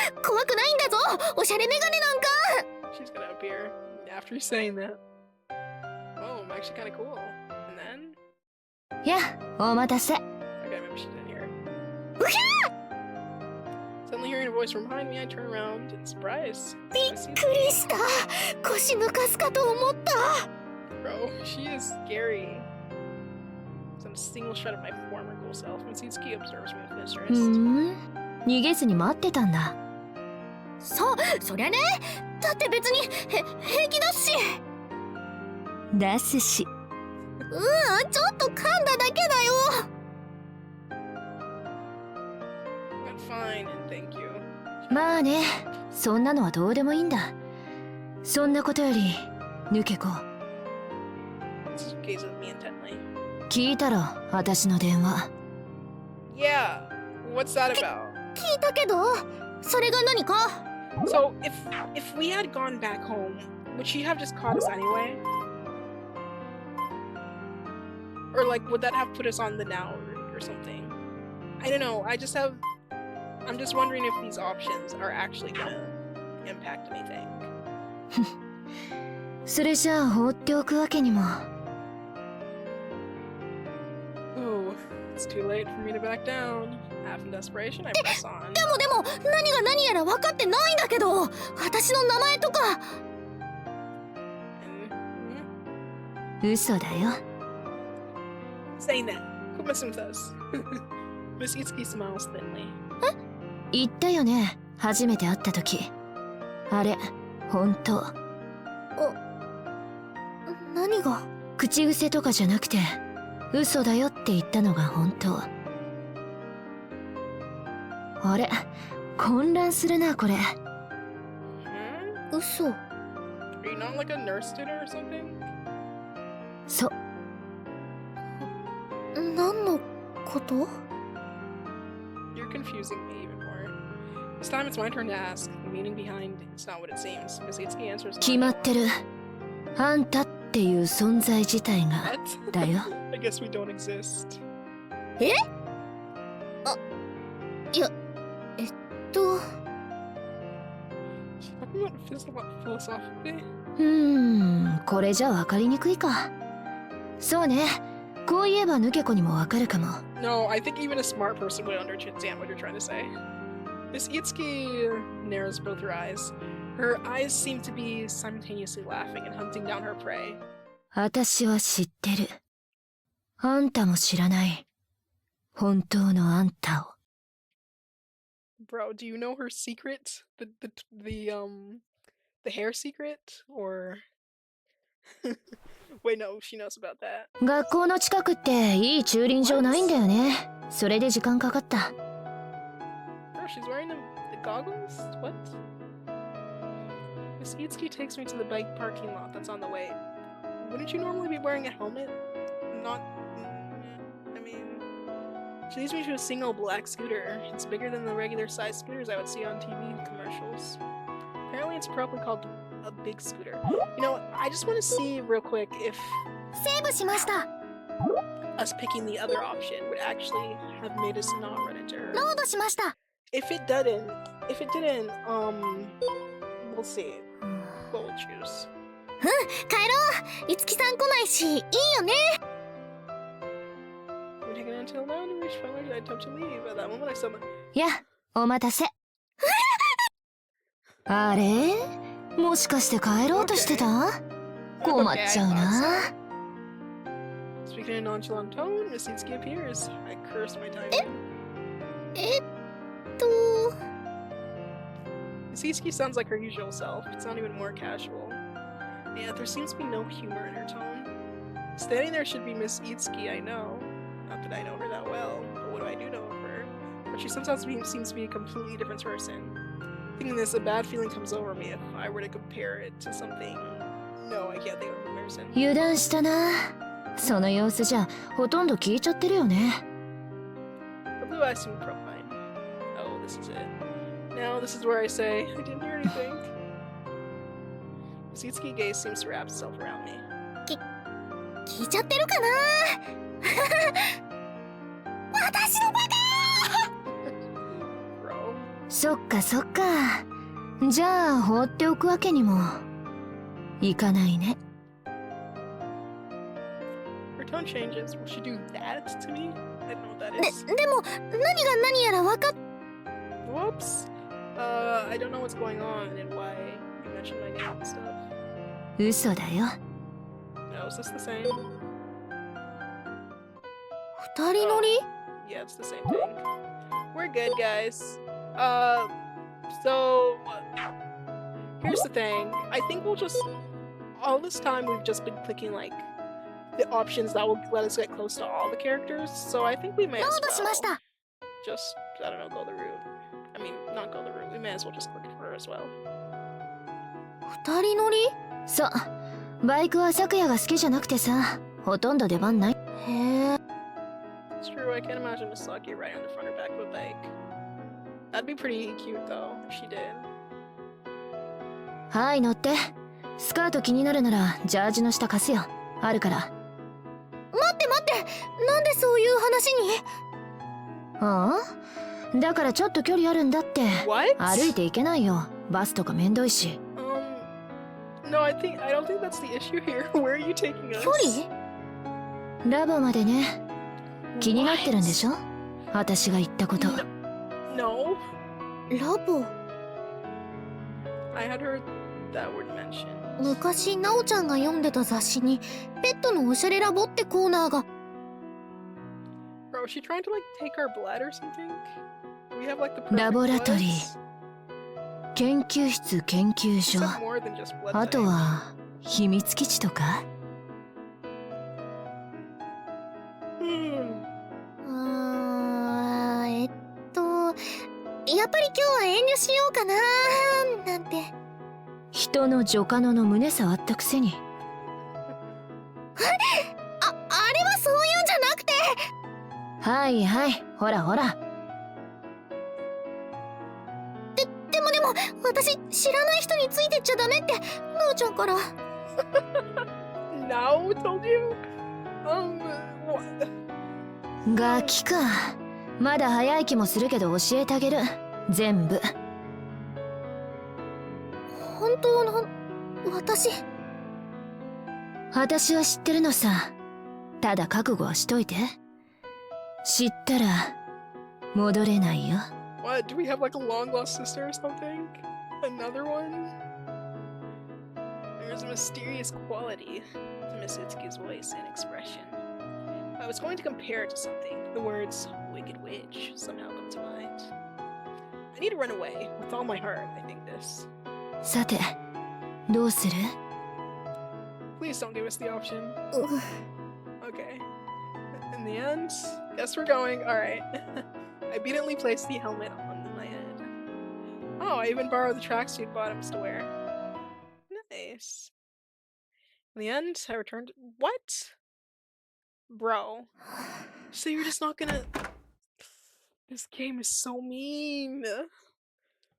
くないんだぞおしゃれメガネなんか She's gonna appear after saying that. Oh, I'm actually kinda cool. And then? や、お待たせ Okay, maybe she's in here. Suddenly hearing a voice from behind me, I turn around in surprise. びっくりした腰抜かすかと思った Bro, she is scary. Some single shot of my former cool self. Mitsutsuki observes me with interest. 逃げずに待ってたんだそりゃねだって別に平気だしですしちょっと噛んだだけだよ But fine, and thank you. まあねそんなのはどうでもいいんだそんなことより抜け子 She gazes at me intently. 聞いたろ私の電話 Yeah, what's that about? 聞いたけどそれが何か So, if we had gone back home, would she have just caught us anyway? Or like, would that have put us on the now or something? I don't know. I'm just wondering if these options are actually gonna impact anything. それじゃあ放っておくわけにも Oh, it's too late for me to back down. Half in desperation, I press on. でも何が何やら分かってないんだけど私の名前とか 嘘だよ Saying that, quit messing with us. Miss Itsuki smiles thinly. 言ったよね初めて会った時あれ本当何が口癖とかじゃなくて嘘だよって言ったのが本当あれ混乱するなこれ嘘 Are you not like a nurse student or something? そ何のこと You're confusing me even more. This time it's my turn to ask. The meaning behind it's not what it seems. Miss Itsuki answers. 決まってるあんたっていう存在自体が What? だよ I guess we don't exist. えあいやShe's talking about philosophically? これじゃ分かりにくいかそうねこう言えば抜け子にも分かるかも No, I think even a smart person would understand what you're trying to say. Miss Itsuki narrows both her eyes. Her eyes seem to be simultaneously laughing and hunting down her prey. 私は知ってるあんたも知らない本当のあんたを Bro, do you know her secret? The hair secret? Or wait, no, she knows about that. 学校の近くっていい駐輪場ないんだよねそれで時間かかった Bro, she's wearing the goggles? What? Miss Itsuki takes me to the bike parking lot that's on the way. Wouldn't you normally be wearing a helmet? Not... I mean... She leads me to a single black scooter. It's bigger than the regular size scooters I would see on TV commercials. Apparently it's probably called a big scooter. You know, I just want to see real quick if セーブしました us picking the other option would actually have made us not run into her. ロードしました If it didn't, we'll see what we'll choose. 帰ろういつきさん来ないしいいよね We're taking until now to reach finally I attempt to leave. At that moment I saw my やお待たせあれもしかして帰ろうとしてた困っちゃうな Speaking in a nonchalant tone, Miss Itsuki appears. I curse my timing. えっと Miss Itsuki sounds like her usual self. It's not even more casual. Yet there seems to be no humor in her tone. Standing there should be Miss Itsuki, I know. Not that I know her that well, but what do I do know of her? But she sometimes seems to be a completely different person. Thinking this, a bad feeling comes over me if I were to compare it to something. No, I can't think of a comparison. 油断したなその様子じゃほとんど聞いちゃってるよね Her blue eyes seem profane. Oh, this is it. Now, this is where I say, I didn't hear anything. Miss Itsuki's gaze seems to wrap itself around me. 聞いちゃってるかな私のバカそっかそっか。じゃあ放っておくわけにもいかないね。Her tone changes. Will she do that to me? I don't know what that is. でも何が何やら分かっ Whoops. I don't know what's going on and why you mentioned my name and stuff. 嘘だよ。No, is this the same? 二人乗り Yeah, it's the same thing. We're good, guys. So here's the thing. I think we'll just all this time we've just been clicking like the options that will let us get close to all the characters. So I think we may as ロードしまし well た。 just I don't know go the route. I mean, not go the route. We may as well just click for her as well. 二人乗りそう。バイクは昨夜が好きじゃなくてさ、ほとんど出番ない。へえ。It's true. I can't imagine Misaki riding on the front or back of a bike. That'd be pretty cute though if she did. はい乗って。スカート気になるならジャージの下貸すよ。あるから。待って待って。なんでそういう話に？ああ？だからちょっと距離あるんだって。What? 歩いて行けないよ。バスとかめんどいし。No, I don't think that's the issue here. Where are you taking us? 距離？ラボまでね。気になってるんでしょ？私が言ったこと。No. ラボ。I had heard that word mentioned. 昔ナオちゃんが読んでた雑誌にペットのおしゃれラボってコーナーが。Bro, is she trying to like take our blood or something? We have like the perfect ラボラトリ bloods? ー、研究室研究所、 Except more than just blood あと type. は秘密基地とか。やっぱり今日は遠慮しようかななんて。人の女カノの胸触ったくせに。あれはそういうんじゃなくて。はいはい、ほらほら。でも私知らない人についてっちゃダメってなおちゃんから。No, told you. What? ガキか。まだ早い気もするけど教えてあげる。全部。本当の私は知ってるのさ。ただ覚悟はしといて。知ったら戻れないよ。What? Do we have like a long lost sister or something? Another one? There's a mysterious quality to Miss Itsuki's voice and expression. I was going to compare it to something. The words Wicked Witch somehow come to mind. I need to run away with all my heart, I think this. さて、どうする？ Please don't give us the option. Okay. In the end, guess we're going. Alright. I obediently placed the helmet on my head. Oh, I even borrowed the tracksuit bottoms to wear. Nice. In the end, I returned. What? Bro. So you're just not gonna. This game is so mean.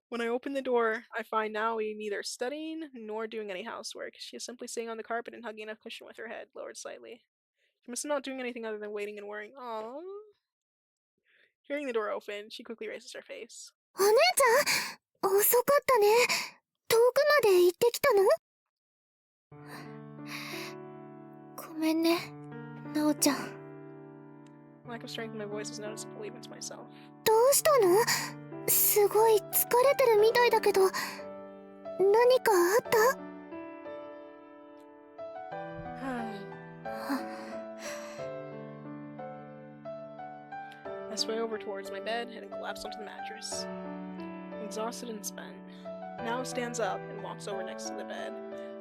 When I open the door, I find Naoi neither studying nor doing any housework. She is simply sitting on the carpet and hugging a cushion with her head lowered slightly. She must not doing anything other than waiting and worrying. Aww. Hearing the door open, she quickly raises her face. お姉ちゃん、遅かったね。遠くまで行ってきたの？ごめんね、なおちゃん。Lack of strength in my voice is noticeable even to myself. どうしたの？すごい疲れてるみたいだけど、何かあった？ I sway over towards my bed and collapse onto the mattress. I'm exhausted and spent. Now stands up and walks over next to the bed.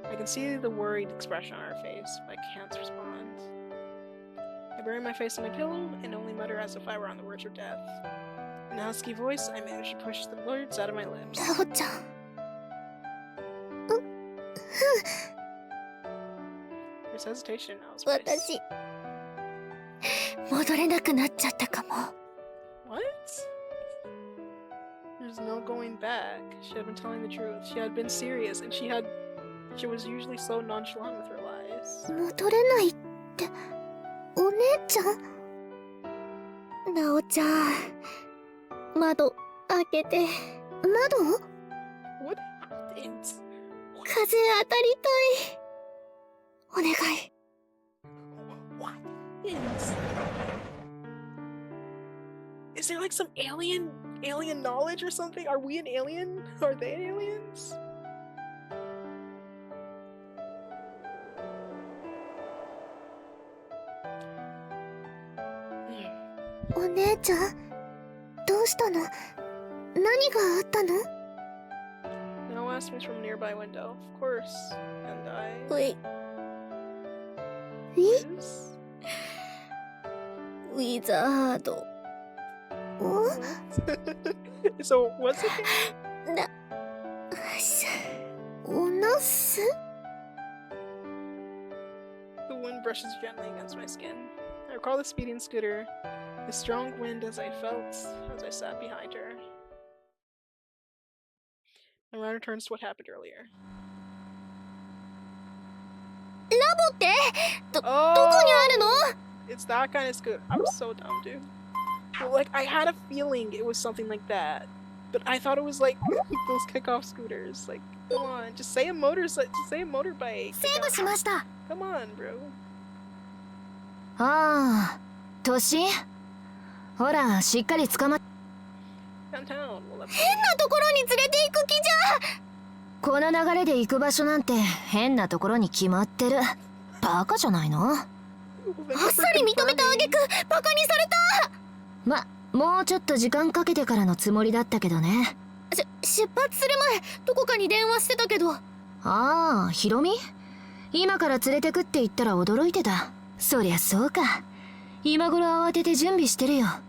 I can see the worried expression on her face, but I can't respond. I bury my face in my pillow and only mutter as if I were on the verge of death. In a husky voice, I manage to push the words out of my lips. なおちゃん。There's hesitation in Nao's voice. 私、戻れなくなっちゃったかも。What? There's no going back. She had been telling the truth. She had been serious, and she was usually so nonchalant with her lies. 戻れないっってお姉ちゃん？なおちゃん、窓開けて。窓？ What happens? 風当たりたい。お願い。 What is there like some alien knowledge or something? Are we an alien? Are they aliens? お姉ちゃん、どうしたの？何があったの？ Now asked me from a nearby window. Of course. And I うい。 is ウィザード。お？ So what's it? おナス？ The wind brushes gently against my skin. I recall the speeding scooter, the strong wind as I sat behind her. My mind returns to what happened earlier. ラボってどこにあるの？ It's that kind of scooter. I'm so dumb, dude. Well, like, I had a feeling it was something like that, but I thought it was like those kickoff scooters. Like, come on, just say a motorbike. セーブしました。 Come on, bro. ああ、年？ほら、しっかり捕まっ。 Downtown. Well, 変なところに連れて行く気じゃ。この流れで行く場所なんて変なところに決まってる。バカじゃないの？あっさり認めた挙句バカにされた。ま、もうちょっと時間かけてからのつもりだったけどね。出発する前どこかに電話してたけど。ああ、ヒロミ？今から連れてくって言ったら驚いてた。そりゃそうか。今頃慌てて準備してるよ。なん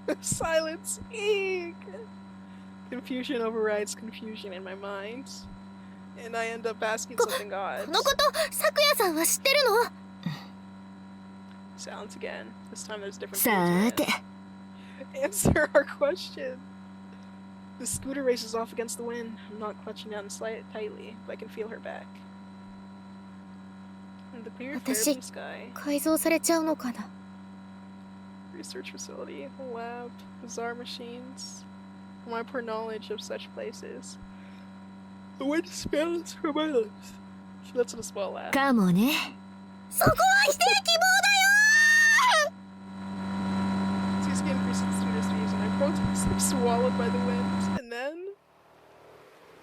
の？ Silence. Eek. Confusion overrides confusion in my mind, and I end up asking something odd. このこと咲夜さんは知ってるの？ Silence again. This time there's different. さーて。 Answer our question. The scooter races off against the wind. I'm not clutching down tightly, but I can feel her back. And the clear fair blue sky. 改造されちゃうのかな。 Research facility, lab, bizarre machines. From my poor knowledge of such places, the wind spills from my lips. She lets it spoil that. かもね。そこは否定希望だよ。 Sea skin increases the scooter's speed, and I protest I'm swallowed by the wind. And then,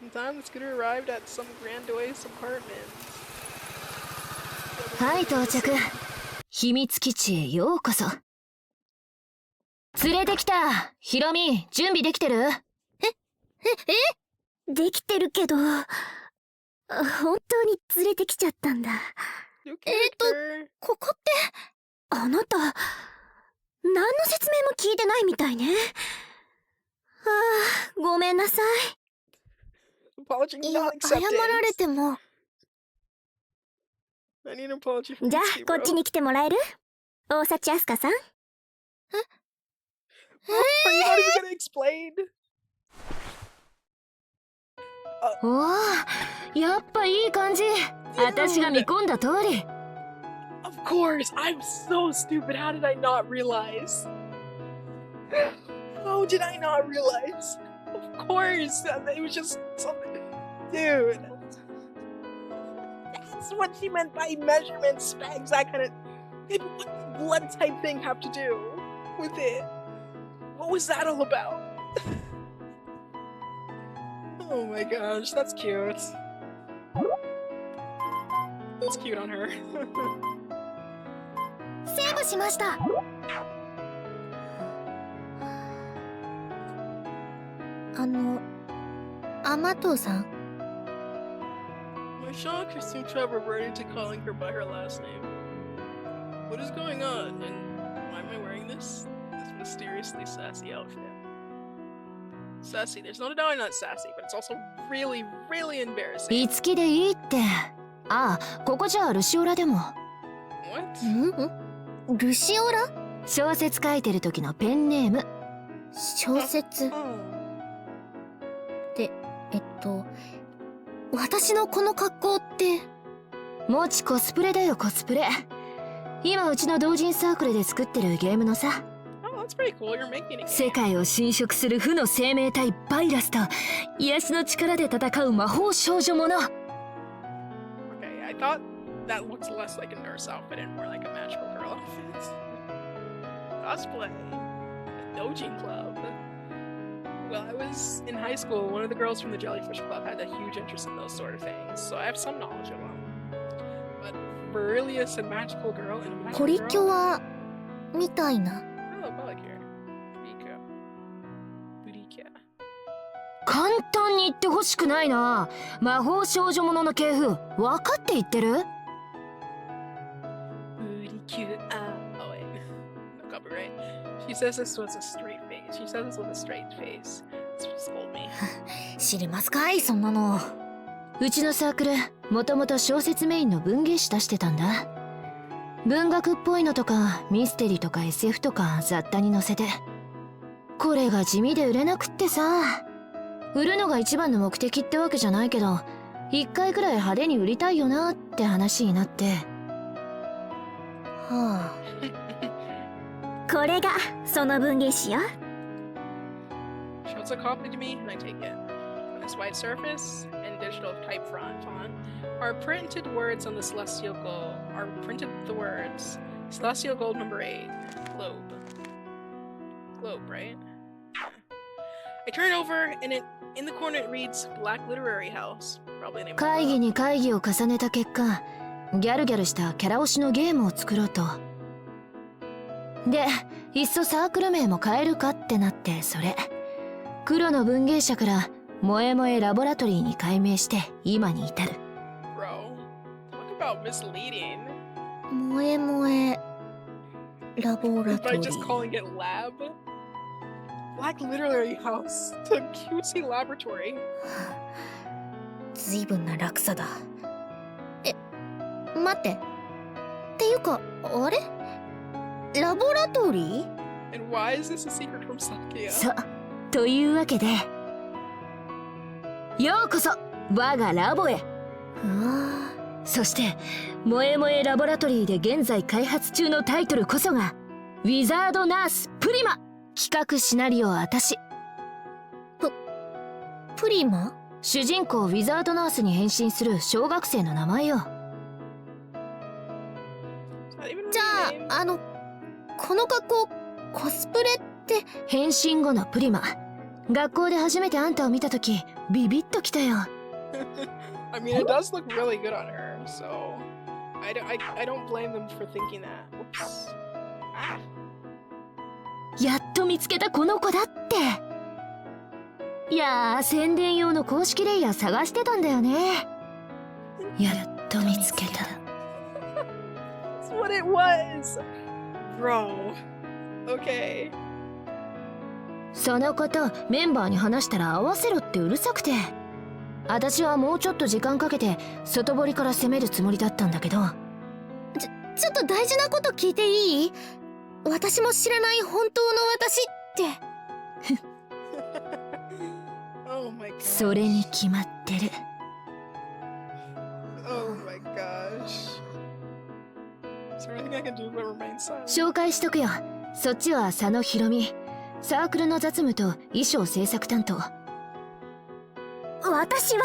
in time, the scooter arrived at some grandiose apartment. はい、到着。秘密基地へようこそ。連れてきた。ヒロミ、準備できてる？できてるけど、本当に連れてきちゃったんだ。ここって、あなた、何の説明も聞いてないみたいね。ああ、ごめんなさい。いや、謝られても。じゃあ、こっちに来てもらえる？大幸あすかさん。Are you not even gonna explain? おお、やっぱいい感じ。私が見込んだ通り。Of course, I'm so stupid. How did I not realize? How did I not realize? Of course, it was just something, dude. That's what she meant by measurement specs. That kind of. What did blood type thing have to do with it? What was that all about? Oh my gosh, that's cute. That's cute on her. セーブしました。甘党さん。My shock seemed to have reverted to calling her by her last name. What is going on, and why am I wearing this mysteriously sassy outfit? Sassy. There's no denying not sassy, but it's also really, really embarrassing. いつきでいいって。ああ、ここじゃルシオラでも。What? ルシオラ？小説書いてる時のペンネーム。小説。で、私のこの格好ってもちコスプレだよコスプレ。今うちの同人サークルで作ってるゲームのさ。Oh, that's pretty cool. You're making a 世 game. 界を侵食する負の生命体バイラスと癒しの力で戦う魔法少女もの。 Okay, I thought that looks less like a nurse outfit and more like a magical girl outfit. Cosplay. Dojin Club. Well, I was in high school. One of the girls from the Jellyfish Club had a huge interest in those sort of things, so I have some knowledge of them. But Berilius and Magical Girl and コリ Magical キョ Girl. はみたいな。 Oh, Bella here. Bika. Budika. 簡単に言ってほしくないな。魔法少女ものの系譜分かって言ってる？ Budika. Oh wait, no copyright. She says this was a straight face. She says this with a straight face. Scold me. 知りますかいそんなの。うちのサークルもともと小説メインの文芸誌出してたんだ。文学っぽいのとかミステリーとか SF とか雑多に載せて、これが地味で売れなくってさ。売るのが一番の目的ってわけじゃないけど、一回くらい派手に売りたいよなって話になって。はあ。これがその文芸誌よ。Shows a copy to me, and I take it. On this white surface and digital type font are printed words on the celestial gold. Are printed the words celestial gold number 8 globe. Globe, right? I turn it over, and in the corner it reads Black Literary House. Probably the name of the 会議 club. に会議を重ねた結果、ギャルギャルしたキャラ推しのゲームを作ろうと。で、いっそサークル名も変えるかってなって、それ黒の文芸社から萌え萌えラボラトリーに改名して今に至る。 Bro, talk about misleading. 萌え萌えラボラト By リ just ー。 calling it lab. Black Literary House to QC Laboratory. ずいぶんな落差だ。待って。っていうか、あれラボラトリー？ And why is this a secret from Sakia? そうというわけで、ようこそ我がラボへ。うわそして萌え萌えラボラトリーで現在開発中のタイトルこそがウィザードナースプリマ。企画シナリオあたし。プリマ？主人公ウィザードナースに変身する小学生の名前よ。 It's not even じゃ a name. あ、この格好、コスプレって。変身後のプリマ。学校で初めてあんたを見たときビビッときたよ。I mean, it does look really good on her, so I don't blame them for thinking that. Oops. Ah. やっと見つけたこの子だって。いやー、宣伝用の公式レイヤー探してたんだよね。やっと見つけた。 That's what it was! Bro. Okay. そのことメンバーに話したら合わせろってうるさくて、私はもうちょっと時間かけて外堀から攻めるつもりだったんだけど。ちょっと大事なこと聞いていい？私も知らない本当の私って。Oh my god. それに決まってる。 Oh my gosh. Is there anything I can do but remain silent? 紹介しとくよ。そっちは佐野ひろみ。サークルの雑務と衣装制作担当。私は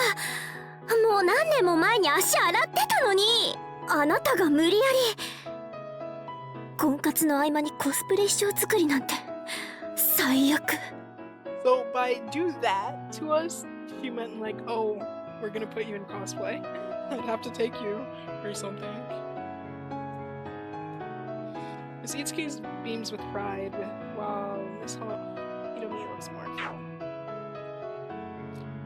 もう何年も前に足洗ってたのに、あなたが無理やり婚活の合間にコスプレ衣装作りなんて最悪。 So by do that to us, she meant like, oh, we're gonna put you in cosplay. I'd have to take you or something. Miss Itsuki beams with pride, while Miss Hiromi looks mournful.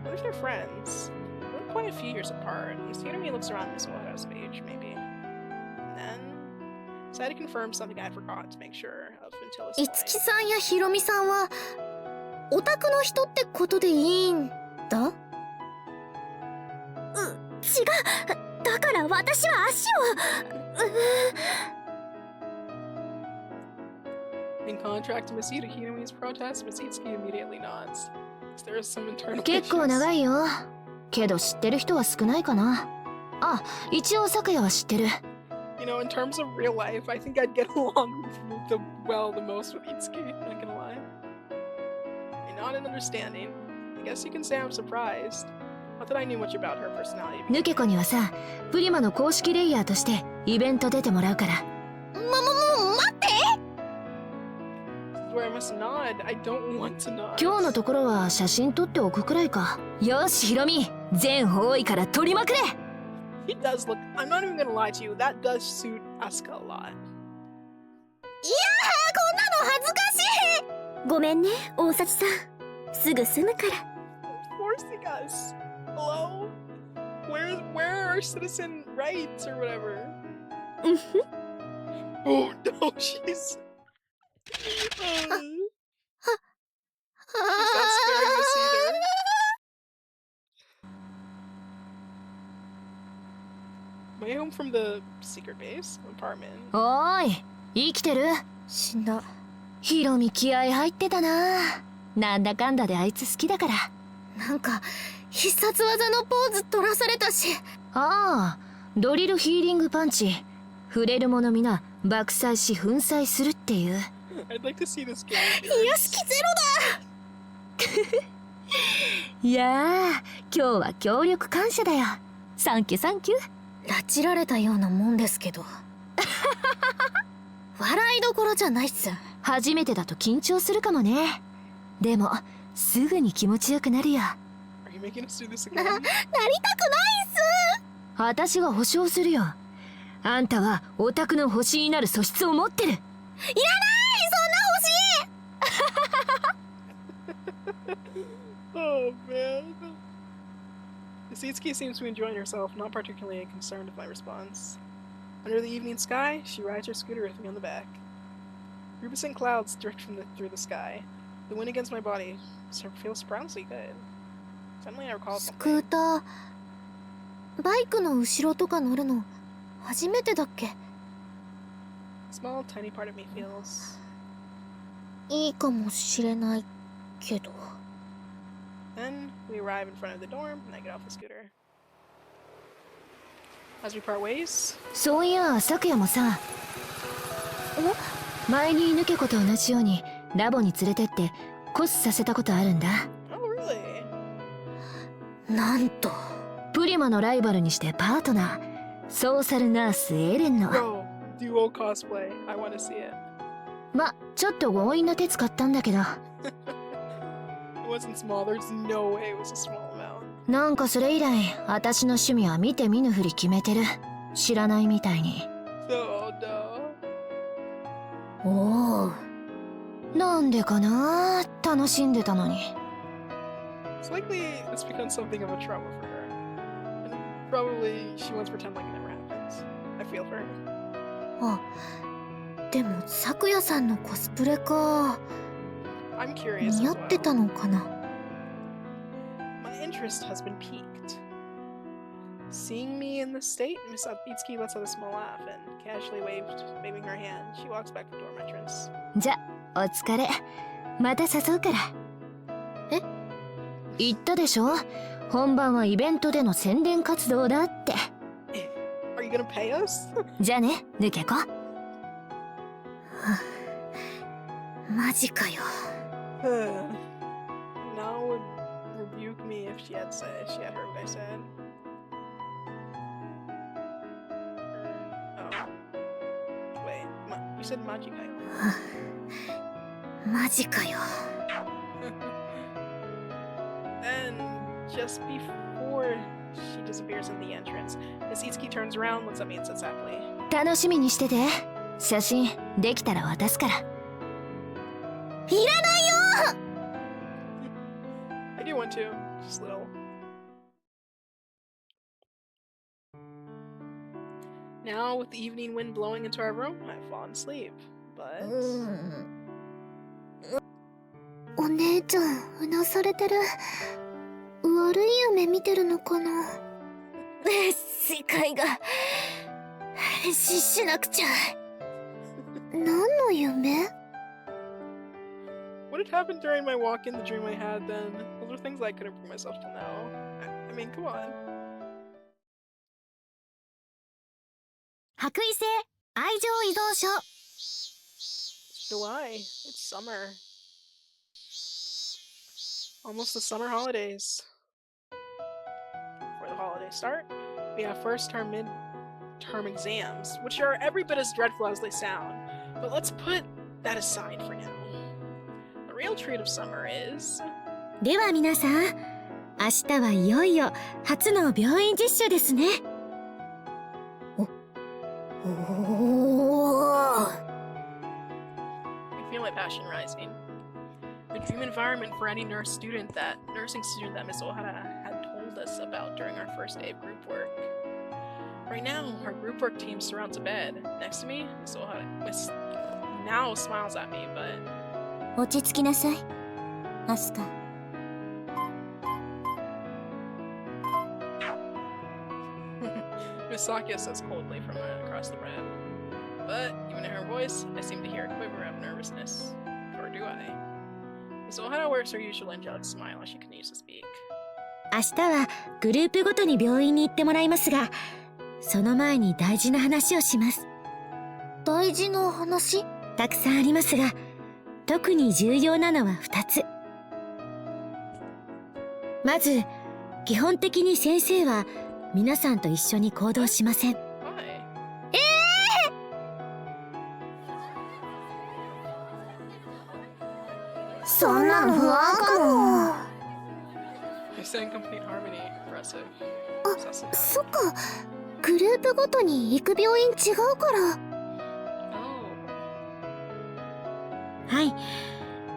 What if they're friends? They're quite a few years apart. Miss Hiromi looks around Miss Oda's age, maybe. And then, decided to confirm something I forgot to make sure of until this いつきさんやひろみさんはオタクの人ってことでいいんだ？違う。だから私は足を。In contrast to Miss Hiromi's protest, Miss Itsuki immediately nods. There is some internal 結構 issues. 長いよ。けど知ってる人は少ないかな。あ、一応咲夜は知ってる。You know, in terms of real life, I think I'd get along the most with Itsuki, not gonna lie. You're not an understanding. I guess you can say I'm surprised. Not that I knew much about her personality. ヌケコにはさ、プリマの公式レイヤーとしてイベント出てもらうから。待って。 This is where I must nod. I don't want to nod. 今日のところは写真撮っておくくらいか。よし、ヒロミ、全方位から撮りまくれ。He does look. I'm not even gonna lie to you. That does suit Asuka a lot. いやー、こんなの恥ずかしい。ごめんね、大幸さん。すぐ済むから。Forcing us. Hello? Where are our citizen rights or whatever? Oh no, she's not sparing us either. Am I home from the secret base apartment? おーい、生きてる？死んだ。ヒロミ気合入ってたな。なんだかんだであいつ好きだから。なんか必殺技のポーズ取らされたし。ああ、ドリルヒーリングパンチ。触れるものみな爆砕し粉砕するっていう。I'd like to see this game. 癒やしきゼロだ。いやあ、今日は協力感謝だよ。サンキュサンキュ。拉致られたようなもんですけど。笑いどころじゃないっす。初めてだと緊張するかもね。でもすぐに気持ちよくなるよ。Are you making us do this again? なりたくないっす。私が保証するよ。あんたはオタクの星になる素質を持ってる。いらない、そんな Oh man. Isitsuki seems to be enjoying herself, not particularly concerned with my response. Under the evening sky, she rides her scooter with me on the back. Rubescent clouds drift through the sky. The wind against my body feels surprisingly good. Suddenly I recall スクー something. ター、バイクの後ろとか乗るの初めてだっけ？ A small, tiny part of me feels. いいかもしれないけど。 Then we arrive in front of the dorm, and I get off the scooter. As we part ways, そういや、咲夜もさ、前に抜け子と同じようにラボに連れてってコスさせたことあるんだ。 oh really? なんと。プリマのライバルにしてパートナー、ソーサルナースエレンの。 Bro, duo cosplay. I want to see it. ま、ちょっと強引な手使ったんだけど、 It wasn't small. There's no way it was a small amount. なんかそれ以来私の趣味は見て見ぬふり決めてる。知らないみたいに。 Oh no. おお。なんでかな、楽しんでたのに。 It's likely it's become something of a trauma for her. And probably she wants to pretend like it never happens. I feel for her. あ、でも咲夜さんのコスプレか。 I'm curious 似合 as ってた well. のかな。 My interest has been piqued. Seeing me in this state, Miss Itsuki lets out a small laugh and casually waving her hand. She walks back to the dorm entrance. じゃ、お疲れ。また誘うから。え？言ったでしょ、本番はイベントでの宣伝活動だって。 Are you gonna pay us? じゃあね、抜け子。マジかよ。Now would rebuke me if she had heard what I said. Oh. Wait, you said Majikai. マジかよ。 Then, just before she disappears in the entrance, Miss Itsuki turns around, looks at me and says happily, 楽しみにしてて。写真できたら渡すから。いらないよ。 I do want to, just a little. Now, with the evening wind blowing into our room, I've fallen asleep. But お姉ちゃん、うなされてる。悪い夢見てるのかな。世界が変身しなくちゃ。何の夢？ what had happened during my walk-in, the dream I had then? Those are things I couldn't bring myself to know. I mean, come on. 白衣性愛情依存症。 July. It's summer. Almost the summer holidays. Before the holidays start, we have first term midterm exams, which are every bit as dreadful as they sound. But let's put that aside for now. The real treat of summer is... では皆さん、明日はいよいよ初の病院実習ですね。I feel my passion rising. The dream environment for any nursing student that Miss Ohara had told us about during our first day of group work. Right now, our group work team surrounds a bed. Next to me, Miss Ohara now smiles at me, but... 落ち着きなさい、アスカ。Miss Sakia says coldly from across the bed. But even in her voice, I seem to hear a quiver of nervousness. Or do I? Miss Ohara wears her usual angelic smile as she continues to speak. 明日はグループごとに病院に行ってもらいますが、その前に大事な話をします。大事な話？たくさんありますが、特に重要なのは2つ。まず、基本的に先生は皆さんと一緒に行動しません。そんなの不安かも。そっか、グループごとに行く病院違うから。はい、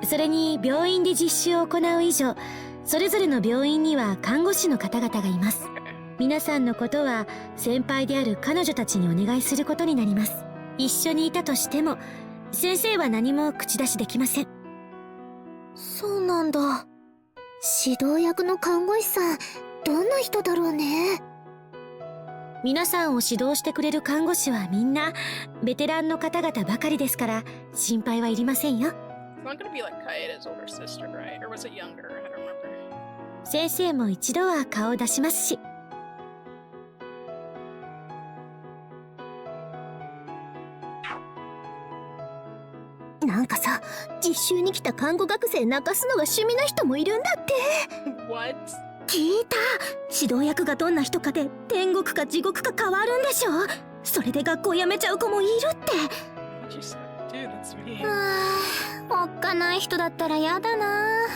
それに病院で実習を行う以上、それぞれの病院には看護師の方々がいます。皆さんのことは先輩である彼女たちにお願いすることになります。一緒にいたとしても先生は何も口出しできません。そうなんだ。指導役の看護師さん、どんな人だろうね。皆さんを指導してくれる看護師はみんなベテランの方々ばかりですから心配はいりませんよ。先生も一度は顔を出しますし。なんかさ、実習に来た看護学生泣かすのが趣味な人もいるんだって。What? 聞いた。指導役がどんな人かで天国か地獄か変わるんでしょ。それで学校辞めちゃう子もいるって。おっかない人だったらやだな。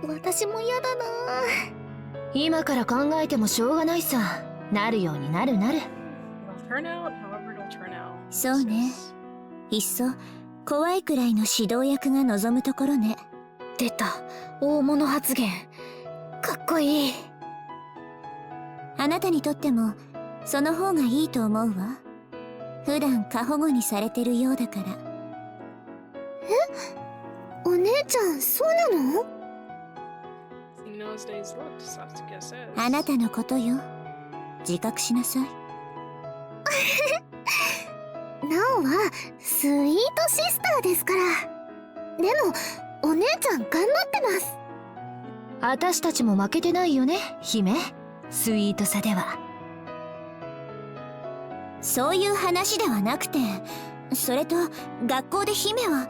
私もやだな。今から考えてもしょうがないさ。なるようになる。そうね。いっそ怖いくらいの指導役が望むところね。出た、大物発言。かっこいい。あなたにとってもその方がいいと思うわ。普段過保護にされてるようだから。お姉ちゃん、そうなの？あなたのことよ。自覚しなさい。ナオはスイートシスターですから。でもお姉ちゃん頑張ってます。私たちも負けてないよね、姫。スイートさでは。そういう話ではなくて、それと学校で姫は